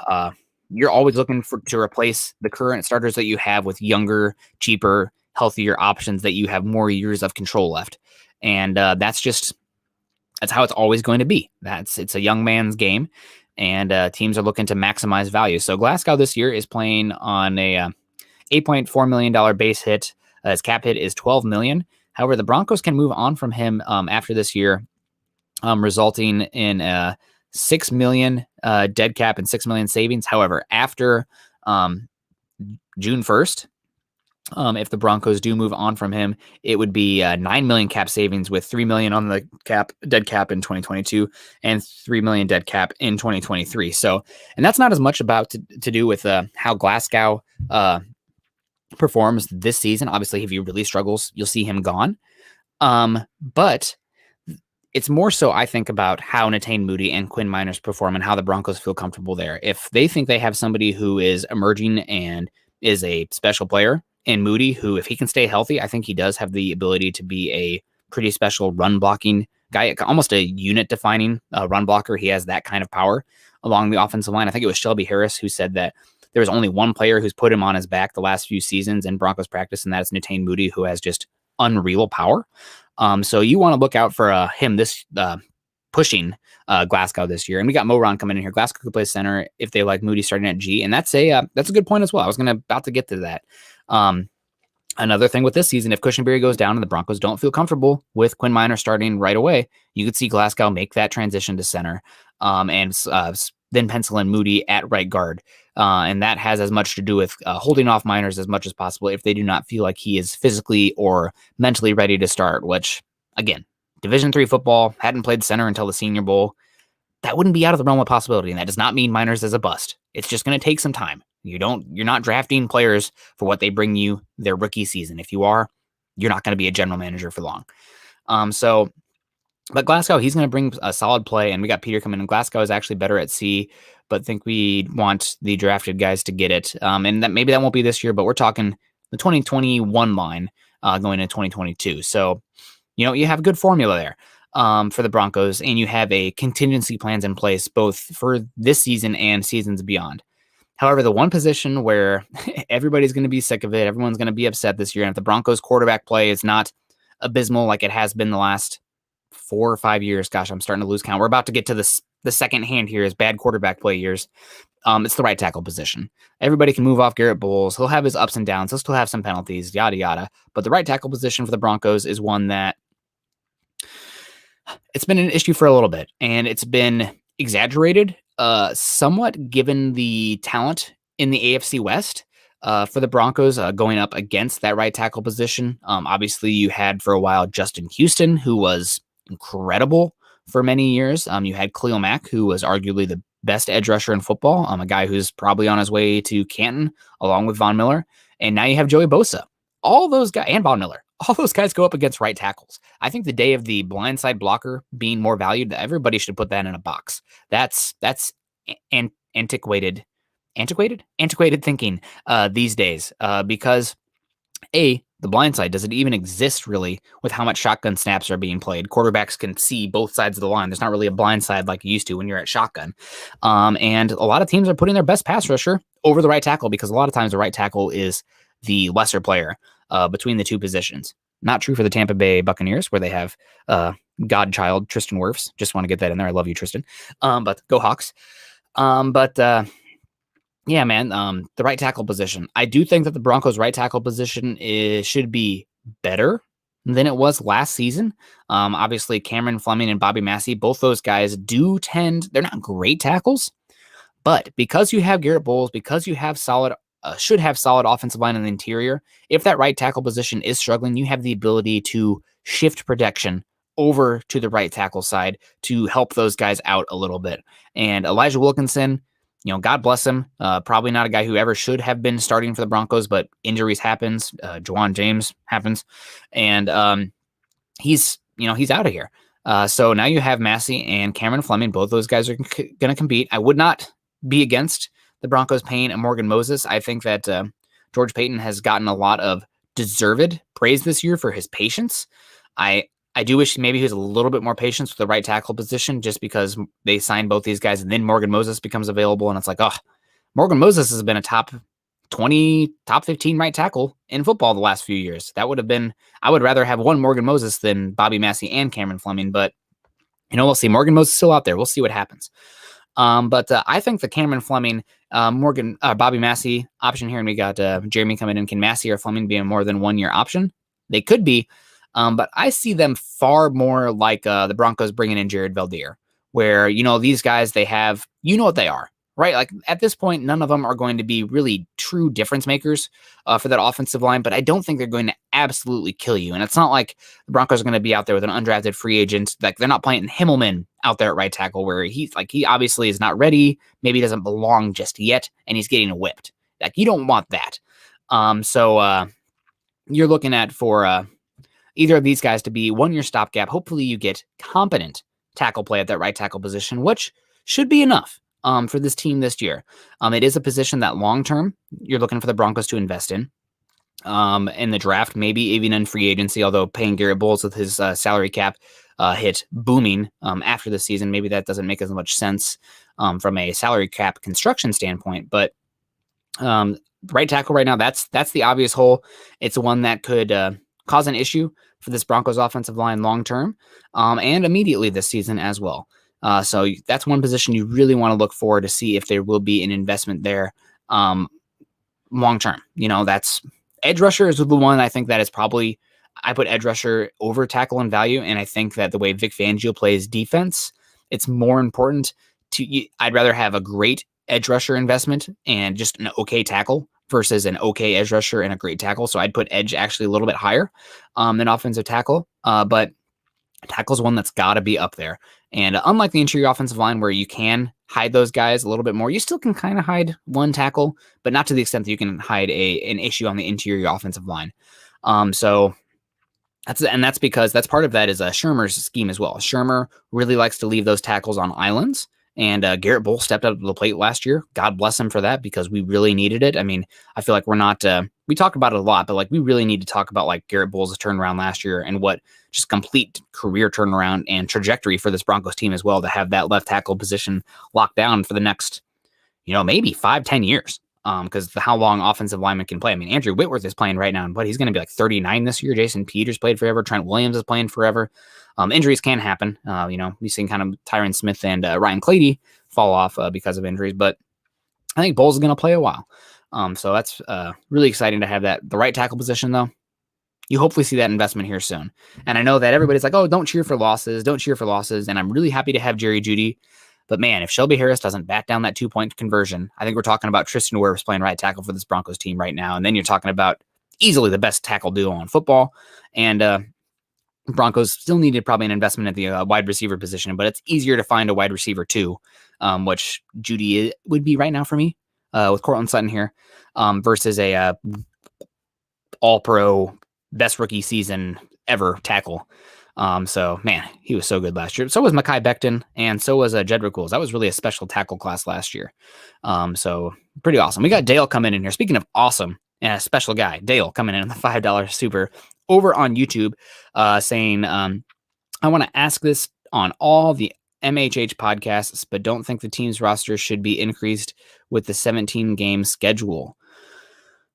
You're always looking to replace the current starters that you have with younger, cheaper, healthier options that you have more years of control left. And that's how it's always going to be. It's a young man's game, and teams are looking to maximize value. So Glasgow this year is playing on a $8.4 million base hit. His cap hit is $12 million. However, the Broncos can move on from him after this year, resulting in $6 million dead cap and $6 million savings. However, after June 1st, if the Broncos do move on from him, it would be $9 million cap savings with $3 million on the dead cap in 2022 and $3 million dead cap in 2023. So, and that's not as much about to do with how Glasgow performs this season. Obviously, if he really struggles, you'll see him gone. But it's more so, I think, about how Netane Moody and Quinn Meinerz perform and how the Broncos feel comfortable there. If they think they have somebody who is emerging and is a special player in Moody, who, if he can stay healthy, I think he does have the ability to be a pretty special run blocking guy, almost a unit defining run blocker. He has that kind of power along the offensive line. I think it was Shelby Harris who said that there was only one player who's put him on his back the last few seasons in Broncos practice, and that's Netane Moody, who has just unreal power. So you want to look out for him pushing Glasgow this year. And we got Moron coming in here. Glasgow could play center if they like Moody starting at G. And that's a good point as well. I was about to get to that. Another thing with this season, if Cushenberry goes down and the Broncos don't feel comfortable with Quinn Meinerz starting right away, you could see Glasgow make that transition to center and then pencil in Moody at right guard. And that has as much to do with holding off Meinerz as much as possible if they do not feel like he is physically or mentally ready to start, which, again, Division III football, hadn't played center until the Senior Bowl. That wouldn't be out of the realm of possibility, and that does not mean Meinerz is a bust. It's just going to take some time. You're not drafting players for what they bring you their rookie season. If you are, you're not going to be a general manager for long. But Glasgow, he's going to bring a solid play, and we got Peter coming in. Glasgow is actually better at C, but think we want the drafted guys to get it. And that maybe that won't be this year, but we're talking the 2021 line going into 2022. So, you have a good formula there for the Broncos, and you have a contingency plans in place both for this season and seasons beyond. However, the one position where everybody's going to be sick of it, everyone's going to be upset this year, and if the Broncos quarterback play is not abysmal like it has been the last 4 or 5 years, gosh, I'm starting to lose count. We're about to get to the second hand here as bad quarterback play years. It's the right tackle position. Everybody can move off Garett Bolles. He'll have his ups and downs. He'll still have some penalties, yada, yada. But the right tackle position for the Broncos is one that it's been an issue for a little bit, and it's been exaggerated somewhat given the talent in the AFC West for the Broncos going up against that right tackle position. Obviously, you had for a while Justin Houston, who was incredible for many years. You had Khalil Mack, who was arguably the best edge rusher in football, a guy who's probably on his way to Canton along with Von Miller. And now you have Joey Bosa. All those guys, and Von Miller, all those guys go up against right tackles. I think the day of the blindside blocker being more valued, everybody should put that in a box. That's antiquated thinking these days because the blindside, does it even exist really with how much shotgun snaps are being played? Quarterbacks can see both sides of the line. There's not really a blindside like you used to when you're at shotgun. And a lot of teams are putting their best pass rusher over the right tackle because a lot of times the right tackle is the lesser player between the two positions. Not true for the Tampa Bay Buccaneers, where they have godchild Tristan Wirfs. Just want to get that in there. I love you, Tristan. But go Hawks. Yeah, man, the right tackle position. I do think that the Broncos' right tackle position should be better than it was last season. Obviously, Cameron Fleming and Bobby Massey, both those guys they're not great tackles, but because you have Garett Bolles, because you have should have solid offensive line in the interior, if that right tackle position is struggling, you have the ability to shift protection over to the right tackle side to help those guys out a little bit. And Elijah Wilkinson, God bless him. Probably not a guy who ever should have been starting for the Broncos, but injuries happens. Juwan James happens. And he's out of here. So now you have Massey and Cameron Fleming. Both those guys are going to compete. I would not be against the Broncos paying a Morgan Moses. I think that George Paton has gotten a lot of deserved praise this year for his patience. I do wish maybe he was a little bit more patient with the right tackle position just because they signed both these guys and then Morgan Moses becomes available. And it's like, Morgan Moses has been a top 20, top 15 right tackle in football the last few years. That would have been, I would rather have one Morgan Moses than Bobby Massey and Cameron Fleming, but we'll see. Morgan Moses is still out there. We'll see what happens. But I think the Cameron Fleming, Bobby Massey option here, and we got Jeremy coming in. Can Massey or Fleming be a more than 1 year option? They could be, but I see them far more like the Broncos bringing in Jared Valdir, where, these guys, they have, what they are, right? Like at this point, none of them are going to be really true difference makers for that offensive line, but I don't think they're going to absolutely kill you. And it's not like the Broncos are going to be out there with an undrafted free agent. Like they're not playing Himmelman out there at right tackle, where he obviously is not ready. Maybe he doesn't belong just yet, and he's getting whipped. Like you don't want that. So you're looking at for either of these guys to be 1 year stopgap. Hopefully you get competent tackle play at that right tackle position, which should be enough for this team this year. It is a position that long-term you're looking for the Broncos to invest in the draft, maybe even in free agency, although paying Garett Bolles with his salary cap hit booming after the season, maybe that doesn't make as much sense from a salary cap construction standpoint. But right tackle right now, that's the obvious hole. It's one that could cause an issue for this Broncos offensive line long-term and immediately this season as well. So that's one position you really want to look for to see if there will be an investment there long-term. That's edge rusher is the one I think that is probably, I put edge rusher over tackle in value. And I think that the way Vic Fangio plays defense, it's more important I'd rather have a great edge rusher investment and just an okay tackle versus an okay edge rusher and a great tackle. So I'd put edge actually a little bit higher than offensive tackle. But tackle is one that's got to be up there. And unlike the interior offensive line where you can hide those guys a little bit more, you still can kind of hide one tackle, but not to the extent that you can hide an issue on the interior offensive line. So that's because that's part of that is Shermer's scheme as well. Shermer really likes to leave those tackles on islands. And Garett Bolles stepped up to the plate last year. God bless him for that, because we really needed it. I mean, I feel like we're not, we talk about it a lot, but like we really need to talk about like Garett Bolles' turnaround last year and what just complete career turnaround and trajectory for this Broncos team as well, to have that left tackle position locked down for the next, maybe 5-10 years. Because how long offensive linemen can play. I mean, Andrew Whitworth is playing right now, but he's going to be like 39 this year. Jason Peters played forever. Trent Williams is playing forever. Injuries can happen. We've seen kind of Tyron Smith and Ryan Clady fall off because of injuries, but I think Bolles is going to play a while. So that's really exciting to have that. The right tackle position, though, you hopefully see that investment here soon. And I know that everybody's like, oh, don't cheer for losses. Don't cheer for losses. And I'm really happy to have Jerry Jeudy. But man, if Shelby Harris doesn't bat down that 2-point conversion, I think we're talking about Tristan Wirfs playing right tackle for this Broncos team right now. And then you're talking about easily the best tackle duo in football. And Broncos still needed probably an investment at the wide receiver position, but it's easier to find a wide receiver too, which Jeudy would be right now for me with Courtland Sutton here versus a all-pro best rookie season ever tackle. So man, he was so good last year. So was Mekhi Becton, and so was Jedrick Wills. That was really a special tackle class last year. So pretty awesome. We got Dale coming in here. Speaking of awesome and a special guy, Dale coming in the $5 super over on YouTube, saying, I want to ask this on all the MHH podcasts, but don't think the team's roster should be increased with the 17 game schedule.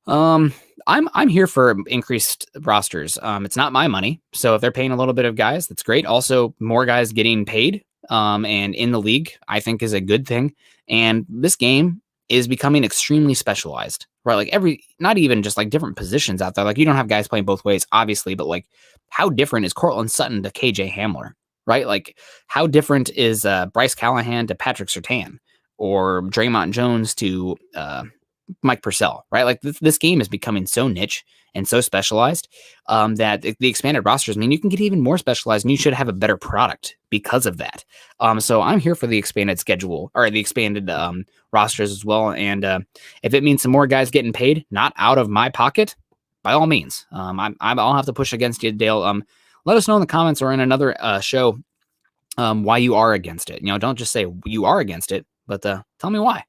I'm here for increased rosters. It's not my money. So if they're paying a little bit of guys, that's great. Also, more guys getting paid and in the league, I think is a good thing. And this game is becoming extremely specialized, right? Like not even just like different positions out there. Like you don't have guys playing both ways, obviously, but like how different is Courtland Sutton to KJ Hamler, right? Like how different is Bryce Callahan to Patrick Surtain, or Draymond Jones to Mike Purcell, right? Like this game is becoming so niche and so specialized that the expanded rosters mean you can get even more specialized, and you should have a better product because of that. So I'm here for the expanded schedule, or the expanded rosters as well. And if it means some more guys getting paid, not out of my pocket, by all means. I'll have to push against you, Dale. Let us know in the comments or in another show why you are against it. Don't just say you are against it, but tell me why.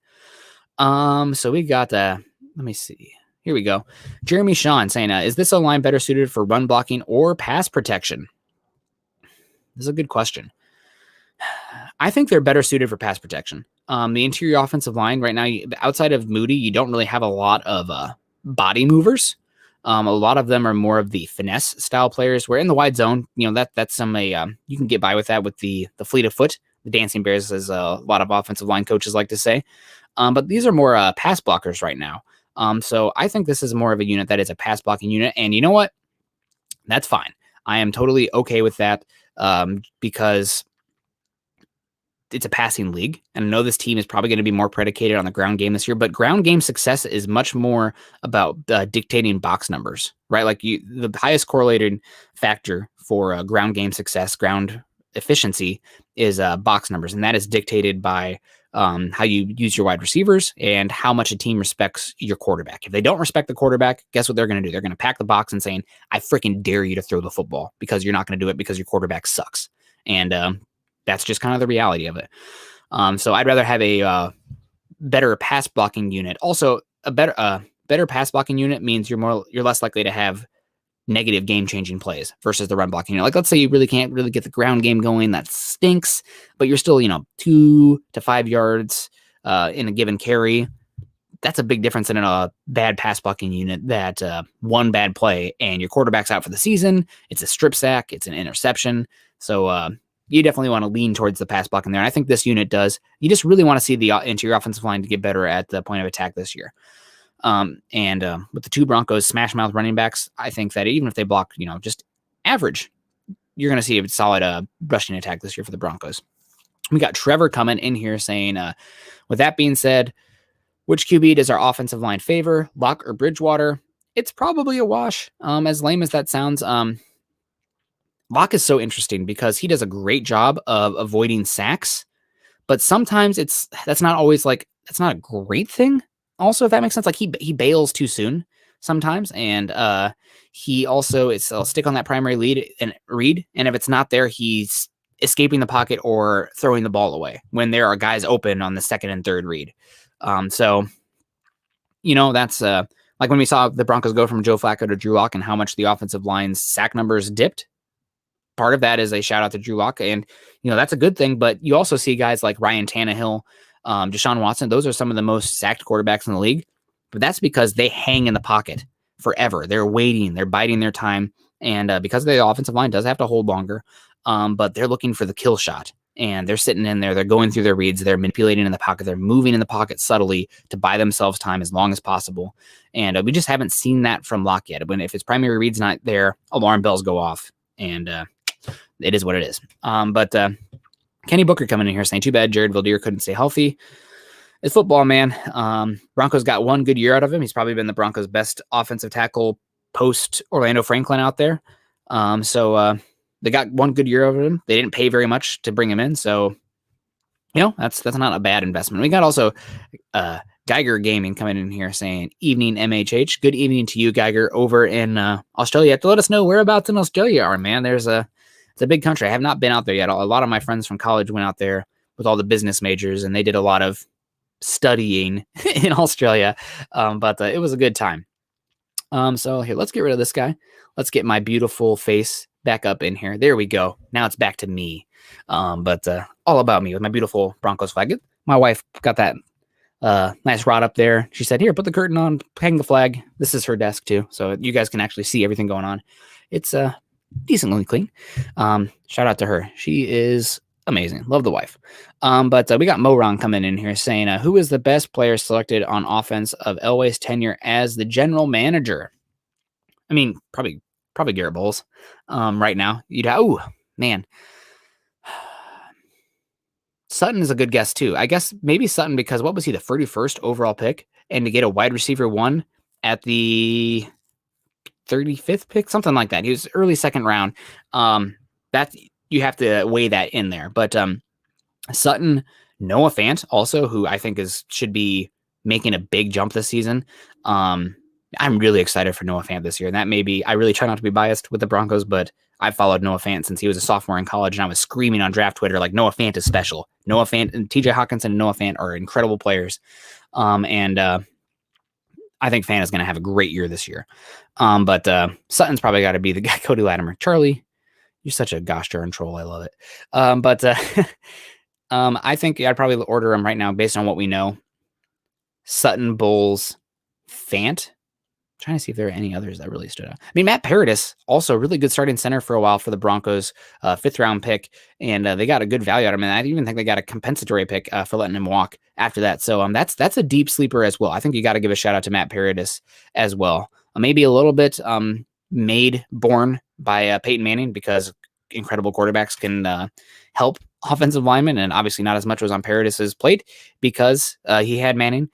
So we got, let me see. Here we go. Jeremy Sean saying, is this a line better suited for run blocking or pass protection? This is a good question. I think they're better suited for pass protection. The interior offensive line right now, outside of Moody, you don't really have a lot of body movers. A lot of them are more of the finesse style players, where in the wide zone, that's some you can get by with that with the fleet of foot the Dancing Bears, as a lot of offensive line coaches like to say. But these are more pass blockers right now. So I think this is more of a unit that is a pass blocking unit. And you know what? That's fine. I am totally okay with that because it's a passing league. And I know this team is probably going to be more predicated on the ground game this year, but ground game success is much more about dictating box numbers, right? Like the highest correlated factor for ground game success, ground efficiency is box numbers. And that is dictated by how you use your wide receivers and how much a team respects your quarterback. If they don't respect the quarterback, guess what they're going to do? They're going to pack the box and saying, I freaking dare you to throw the football because you're not going to do it because your quarterback sucks. And that's just kind of the reality of it. So I'd rather have a better pass blocking unit. Also, a better pass blocking unit means you're less likely to have negative game changing plays versus the run blocking unit. Like, let's say you really can't really get the ground game going, that stinks, but you're still 2 to 5 yards in a given carry. That's a big difference in a bad pass blocking unit. That one bad play and your quarterback's out for the season. It's a strip sack. It's an interception. So you definitely want to lean towards the pass blocking there. And I think this unit does. You just really want to see the interior offensive line to get better at the point of attack this year. And with the two Broncos smash mouth running backs, I think that even if they block, just average, you're going to see a solid rushing attack this year for the Broncos. We got Trevor coming in here saying, with that being said, which QB does our offensive line favor, Locke or Bridgewater? It's probably a wash. As lame as that sounds, Locke is so interesting because he does a great job of avoiding sacks, but sometimes that's not always that's not a great thing. Also, if that makes sense, like he bails too soon sometimes, and he also will stick on that primary read, and if it's not there, he's escaping the pocket or throwing the ball away when there are guys open on the second and third read. So that's like when we saw the Broncos go from Joe Flacco to Drew Lock and how much the offensive line's sack numbers dipped. Part of that is a shout out to Drew Lock, and that's a good thing. But you also see guys like Ryan Tannehill, Deshaun Watson. Those are some of the most sacked quarterbacks in the league, but that's because they hang in the pocket forever. They're waiting, they're biding their time, and because the offensive line does have to hold longer, but they're looking for the kill shot, and they're sitting in there, they're going through their reads, they're manipulating in the pocket, they're moving in the pocket subtly to buy themselves time as long as possible, and we just haven't seen that from Lock yet. If his primary read's not there, alarm bells go off, and it is what it is. But Kenny Booker coming in here saying, too bad Jared Valdir couldn't stay healthy. It's football, man. Broncos got one good year out of him. He's probably been the Broncos' best offensive tackle post Orlando Franklin out there. So they got one good year out of him. They didn't pay very much to bring him in. So, that's not a bad investment. We got also Geiger Gaming coming in here saying, evening MHH. Good evening to you, Geiger, over in Australia. You have to let us know whereabouts in Australia are, man. It's a big country. I have not been out there yet. A lot of my friends from college went out there with all the business majors, and they did a lot of studying in Australia. But it was a good time. So here, let's get rid of this guy. Let's get my beautiful face back up in here. There we go. Now it's back to me. But all about me with my beautiful Broncos flag. My wife got that nice rod up there. She said, here, put the curtain on, hang the flag. This is her desk too, so you guys can actually see everything going on. It's decently clean. Shout out to her. She is amazing. Love the wife. But we got Moron coming in here saying, who is the best player selected on offense of Elway's tenure as the general manager? I mean, probably Garett Bolles. Right now, man. Sutton is a good guess too. I guess maybe Sutton because what was he, the 31st overall pick? And to get a wide receiver one at the 35th pick, something like that. He was early second round. That you have to weigh that in there. But Sutton, Noah Fant also, who I think should be making a big jump this season. I'm really excited for Noah Fant this year. And that I really try not to be biased with the Broncos, but I've followed Noah Fant since he was a sophomore in college, and I was screaming on draft Twitter like Noah Fant is special. Noah Fant and TJ Hawkinson and Noah Fant are incredible players. And I think Fant is going to have a great year this year. But Sutton's probably got to be the guy. Cody Latimer. Charlie, you're such a gosh darn troll. I love it. But I think I'd probably order him right now based on what we know. Sutton, Bolles, Fant. Trying to see if there are any others that really stood out. I mean, Matt Paradis, also a really good starting center for a while for the Broncos, 5th-round pick, and they got a good value out of him. And I even think they got a compensatory pick for letting him walk after that. So that's a deep sleeper as well. I think you got to give a shout out to Matt Paradis as well. Maybe a little bit born by Peyton Manning, because incredible quarterbacks can help offensive linemen, and obviously not as much was on Paradis's plate because he had Manning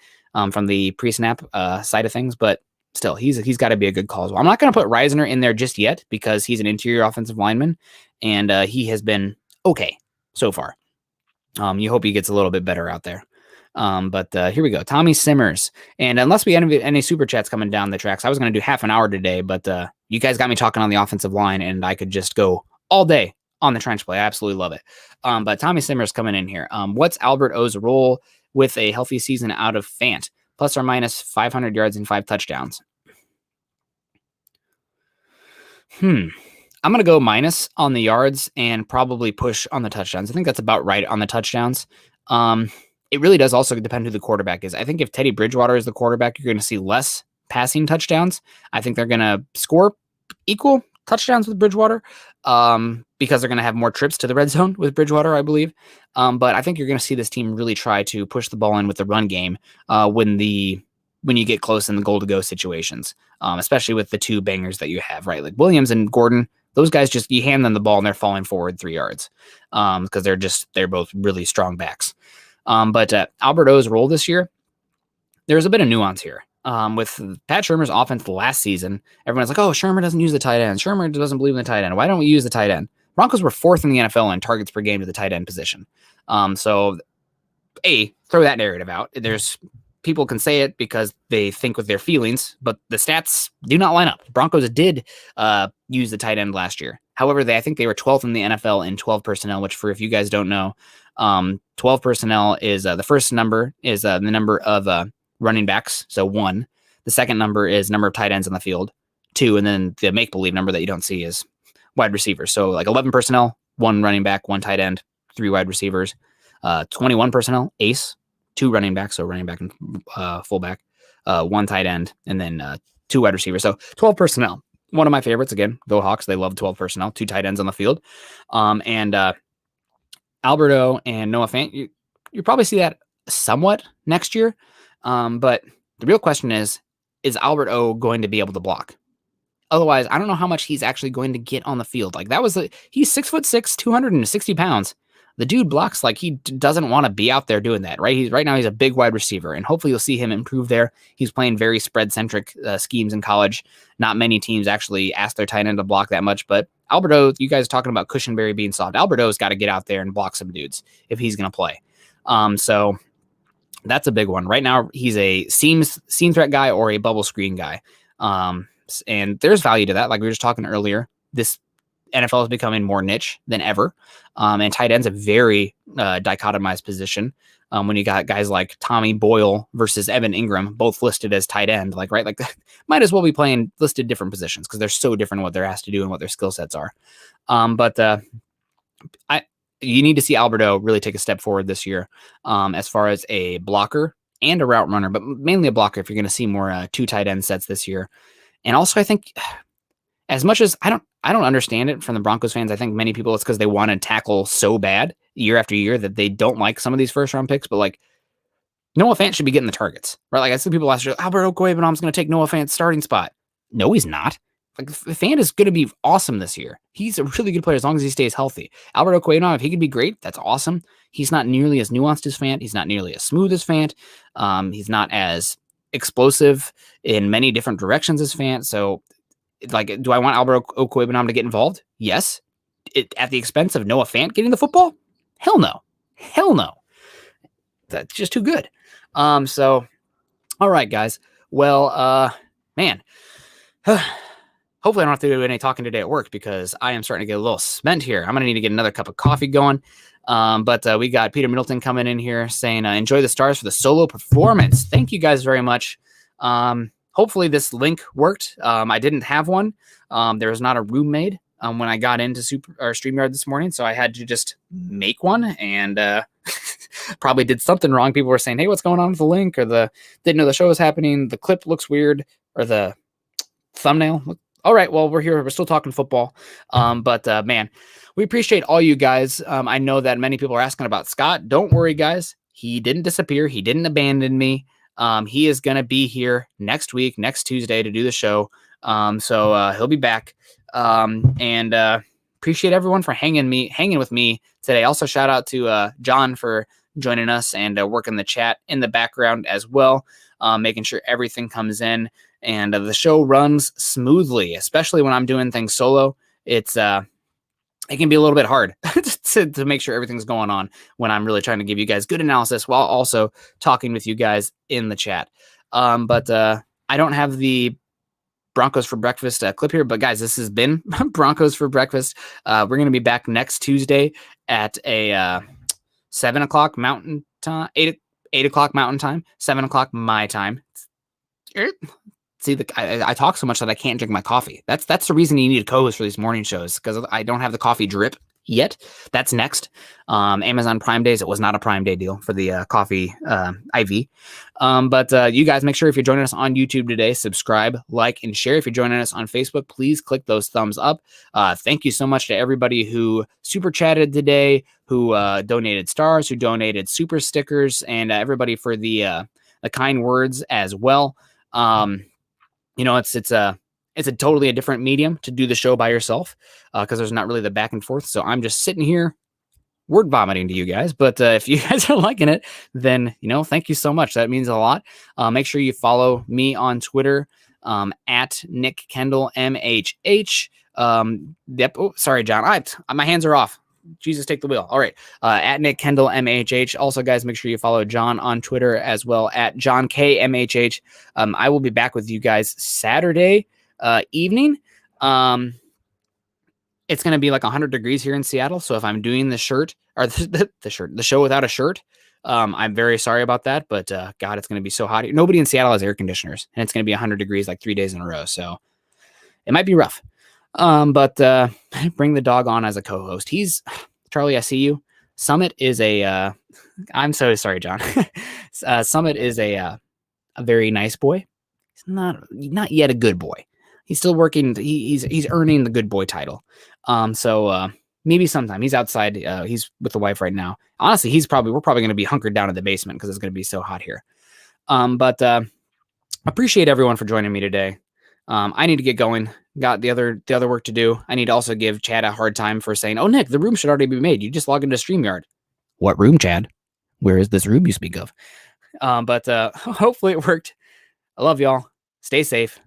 from the pre-snap side of things, but still, he's got to be a good call as well. I'm not going to put Reisner in there just yet because he's an interior offensive lineman, and he has been okay so far. You hope he gets a little bit better out there. But here we go. Tommy Simmers. And unless we have any super chats coming down the tracks, I was going to do half an hour today, but you guys got me talking on the offensive line, and I could just go all day on the trench play. I absolutely love it. But Tommy Simmers coming in here. What's Albert O's role with a healthy season out of Fant? Plus or minus 500 yards and 5 touchdowns. I'm going to go minus on the yards and probably push on the touchdowns. I think that's about right on the touchdowns. It really does also depend who the quarterback is. I think if Teddy Bridgewater is the quarterback, you're going to see less passing touchdowns. I think they're going to score equal touchdowns with Bridgewater because they're going to have more trips to the red zone with Bridgewater, I believe. But I think you're going to see this team really try to push the ball in with the run game when you get close in the goal to go situations, especially with the two bangers that you have, right? Like Williams and Gordon, those guys just, you hand them the ball and they're falling forward 3 yards because they're both really strong backs. But Albert O's role this year, there's a bit of nuance here. With Pat Shurmur's offense last season, everyone's like, oh, Shurmur doesn't use the tight end. Shurmur doesn't believe in the tight end. Why don't we use the tight end? Broncos were 4th in the NFL in targets per game to the tight end position. So, throw that narrative out. People can say it because they think with their feelings, but the stats do not line up. Broncos did use the tight end last year. However, I think they were 12th in the NFL in 12 personnel, which if you guys don't know, 12 personnel is the first number is the number of running backs, so 1. The second number is number of tight ends on the field, 2, and then the make-believe number that you don't see is wide receivers. So like 11 personnel, 1 running back, 1 tight end, 3 wide receivers, 21 personnel, ace, 2 running backs, so running back and fullback, 1 tight end, and then 2 wide receivers. So 12 personnel. One of my favorites, again, go Hawks. They love 12 personnel, 2 tight ends on the field. And Alberto and Noah Fant, you probably see that somewhat next year. But the real question is Albert O going to be able to block? Otherwise, I don't know how much he's actually going to get on the field. Like he's 6'6", 260 pounds. The dude blocks like he doesn't want to be out there doing that, right? Right now he's a big wide receiver, and hopefully you'll see him improve there. He's playing very spread-centric schemes in college. Not many teams actually ask their tight end to block that much, but Alberto, you guys are talking about Cushionberry being soft. Alberto's got to get out there and block some dudes if he's going to play. So that's a big one. Right now, he's a seam threat guy or a bubble screen guy. And there's value to that. Like we were just talking earlier, this NFL is becoming more niche than ever. And tight end's a very dichotomized position. When you got guys like Tommy Boyle versus Evan Ingram, both listed as tight end, like, right? Like might as well be playing listed different positions because they're so different in what they're asked to do and what their skill sets are. But you need to see Alberto really take a step forward this year as far as a blocker and a route runner, but mainly a blocker if you're going to see more 2 tight end sets this year. And also, I think as much as I don't understand it from the Broncos fans, I think many people, it's because they want to tackle so bad year after year that they don't like some of these first round picks. But like Noah Fant should be getting the targets, right? Like I see people last year, Albert Okwuegbunam's going to take Noah Fant's starting spot. No, he's not. Like Fant is going to be awesome this year. He's a really good player as long as he stays healthy. Albert Okwuegbunam, if he could be great, that's awesome. He's not nearly as nuanced as Fant. He's not nearly as smooth as Fant. He's not as explosive in many different directions as Fant. So, like, do I want Albert Okwuegbunam to get involved? Yes. At the expense of Noah Fant getting the football? Hell no. Hell no. That's just too good. So, all right, guys. Well, man. Hopefully I don't have to do any talking today at work because I am starting to get a little spent here. I'm going to need to get another cup of coffee going. But we got Peter Middleton coming in here saying, enjoy the stars for the solo performance. Thank you guys very much. Hopefully this link worked. I didn't have one. There was not a room made when I got into StreamYard this morning, so I had to just make one and probably did something wrong. People were saying, hey, what's going on with the link? Or didn't know the show was happening. The clip looks weird, or the thumbnail. All right, well, we're here. We're still talking football. But man, we appreciate all you guys. I know that many people are asking about Scott. Don't worry, guys. He didn't disappear. He didn't abandon me. He is going to be here next week, next Tuesday, to do the show. So he'll be back. And appreciate everyone for hanging with me today. Also, shout out to John for joining us and working the chat in the background as well, making sure everything comes in and the show runs smoothly, especially when I'm doing things solo. It can be a little bit hard to make sure everything's going on when I'm really trying to give you guys good analysis while also talking with you guys in the chat. But I don't have the Broncos for breakfast clip here, but guys, this has been Broncos for breakfast. We're going to be back next Tuesday at a 7 o'clock Mountain Time, 8 o'clock Mountain Time, 7 o'clock my time. See, I talk so much that I can't drink my coffee. That's the reason you need a co-host for these morning shows, because I don't have the coffee drip yet. That's next. Amazon Prime Days. It was not a Prime Day deal for the coffee IV. But you guys, make sure if you're joining us on YouTube today, subscribe, like, and share. If you're joining us on Facebook, please click those thumbs up. Thank you so much to everybody who super chatted today, who donated stars, who donated super stickers, and everybody for the kind words as well. It's a totally a different medium to do the show by yourself, because there's not really the back and forth. So I'm just sitting here word vomiting to you guys. But if you guys are liking it, then, thank you so much. That means a lot. Make sure you follow me on Twitter, at Nick Kendell MHH. Yep. Oh, sorry, John. My hands are off. Jesus, take the wheel. All right. At Nick Kendell MHH. Also, guys, make sure you follow John on Twitter as well, at John K MHH. I will be back with you guys Saturday evening. It's going to be like 100 degrees here in Seattle. So if I'm doing the show without a shirt, I'm very sorry about that. But God, it's going to be so hot. Nobody in Seattle has air conditioners, and it's going to be 100 degrees like 3 days in a row. So it might be rough. But bring the dog on as a co-host. Charlie, I see you. Summit is I'm so sorry, John. Summit is a very nice boy. He's not yet a good boy. He's still working. He's earning the good boy title. So maybe sometime. He's outside. He's with the wife right now. Honestly, we're probably going to be hunkered down in the basement because it's going to be so hot here. But appreciate everyone for joining me today. I need to get going. Got the other work to do. I need to also give Chad a hard time for saying, "Oh, Nick, the room should already be made. You just log into StreamYard." What room, Chad? Where is this room you speak of? But hopefully it worked. I love y'all. Stay safe.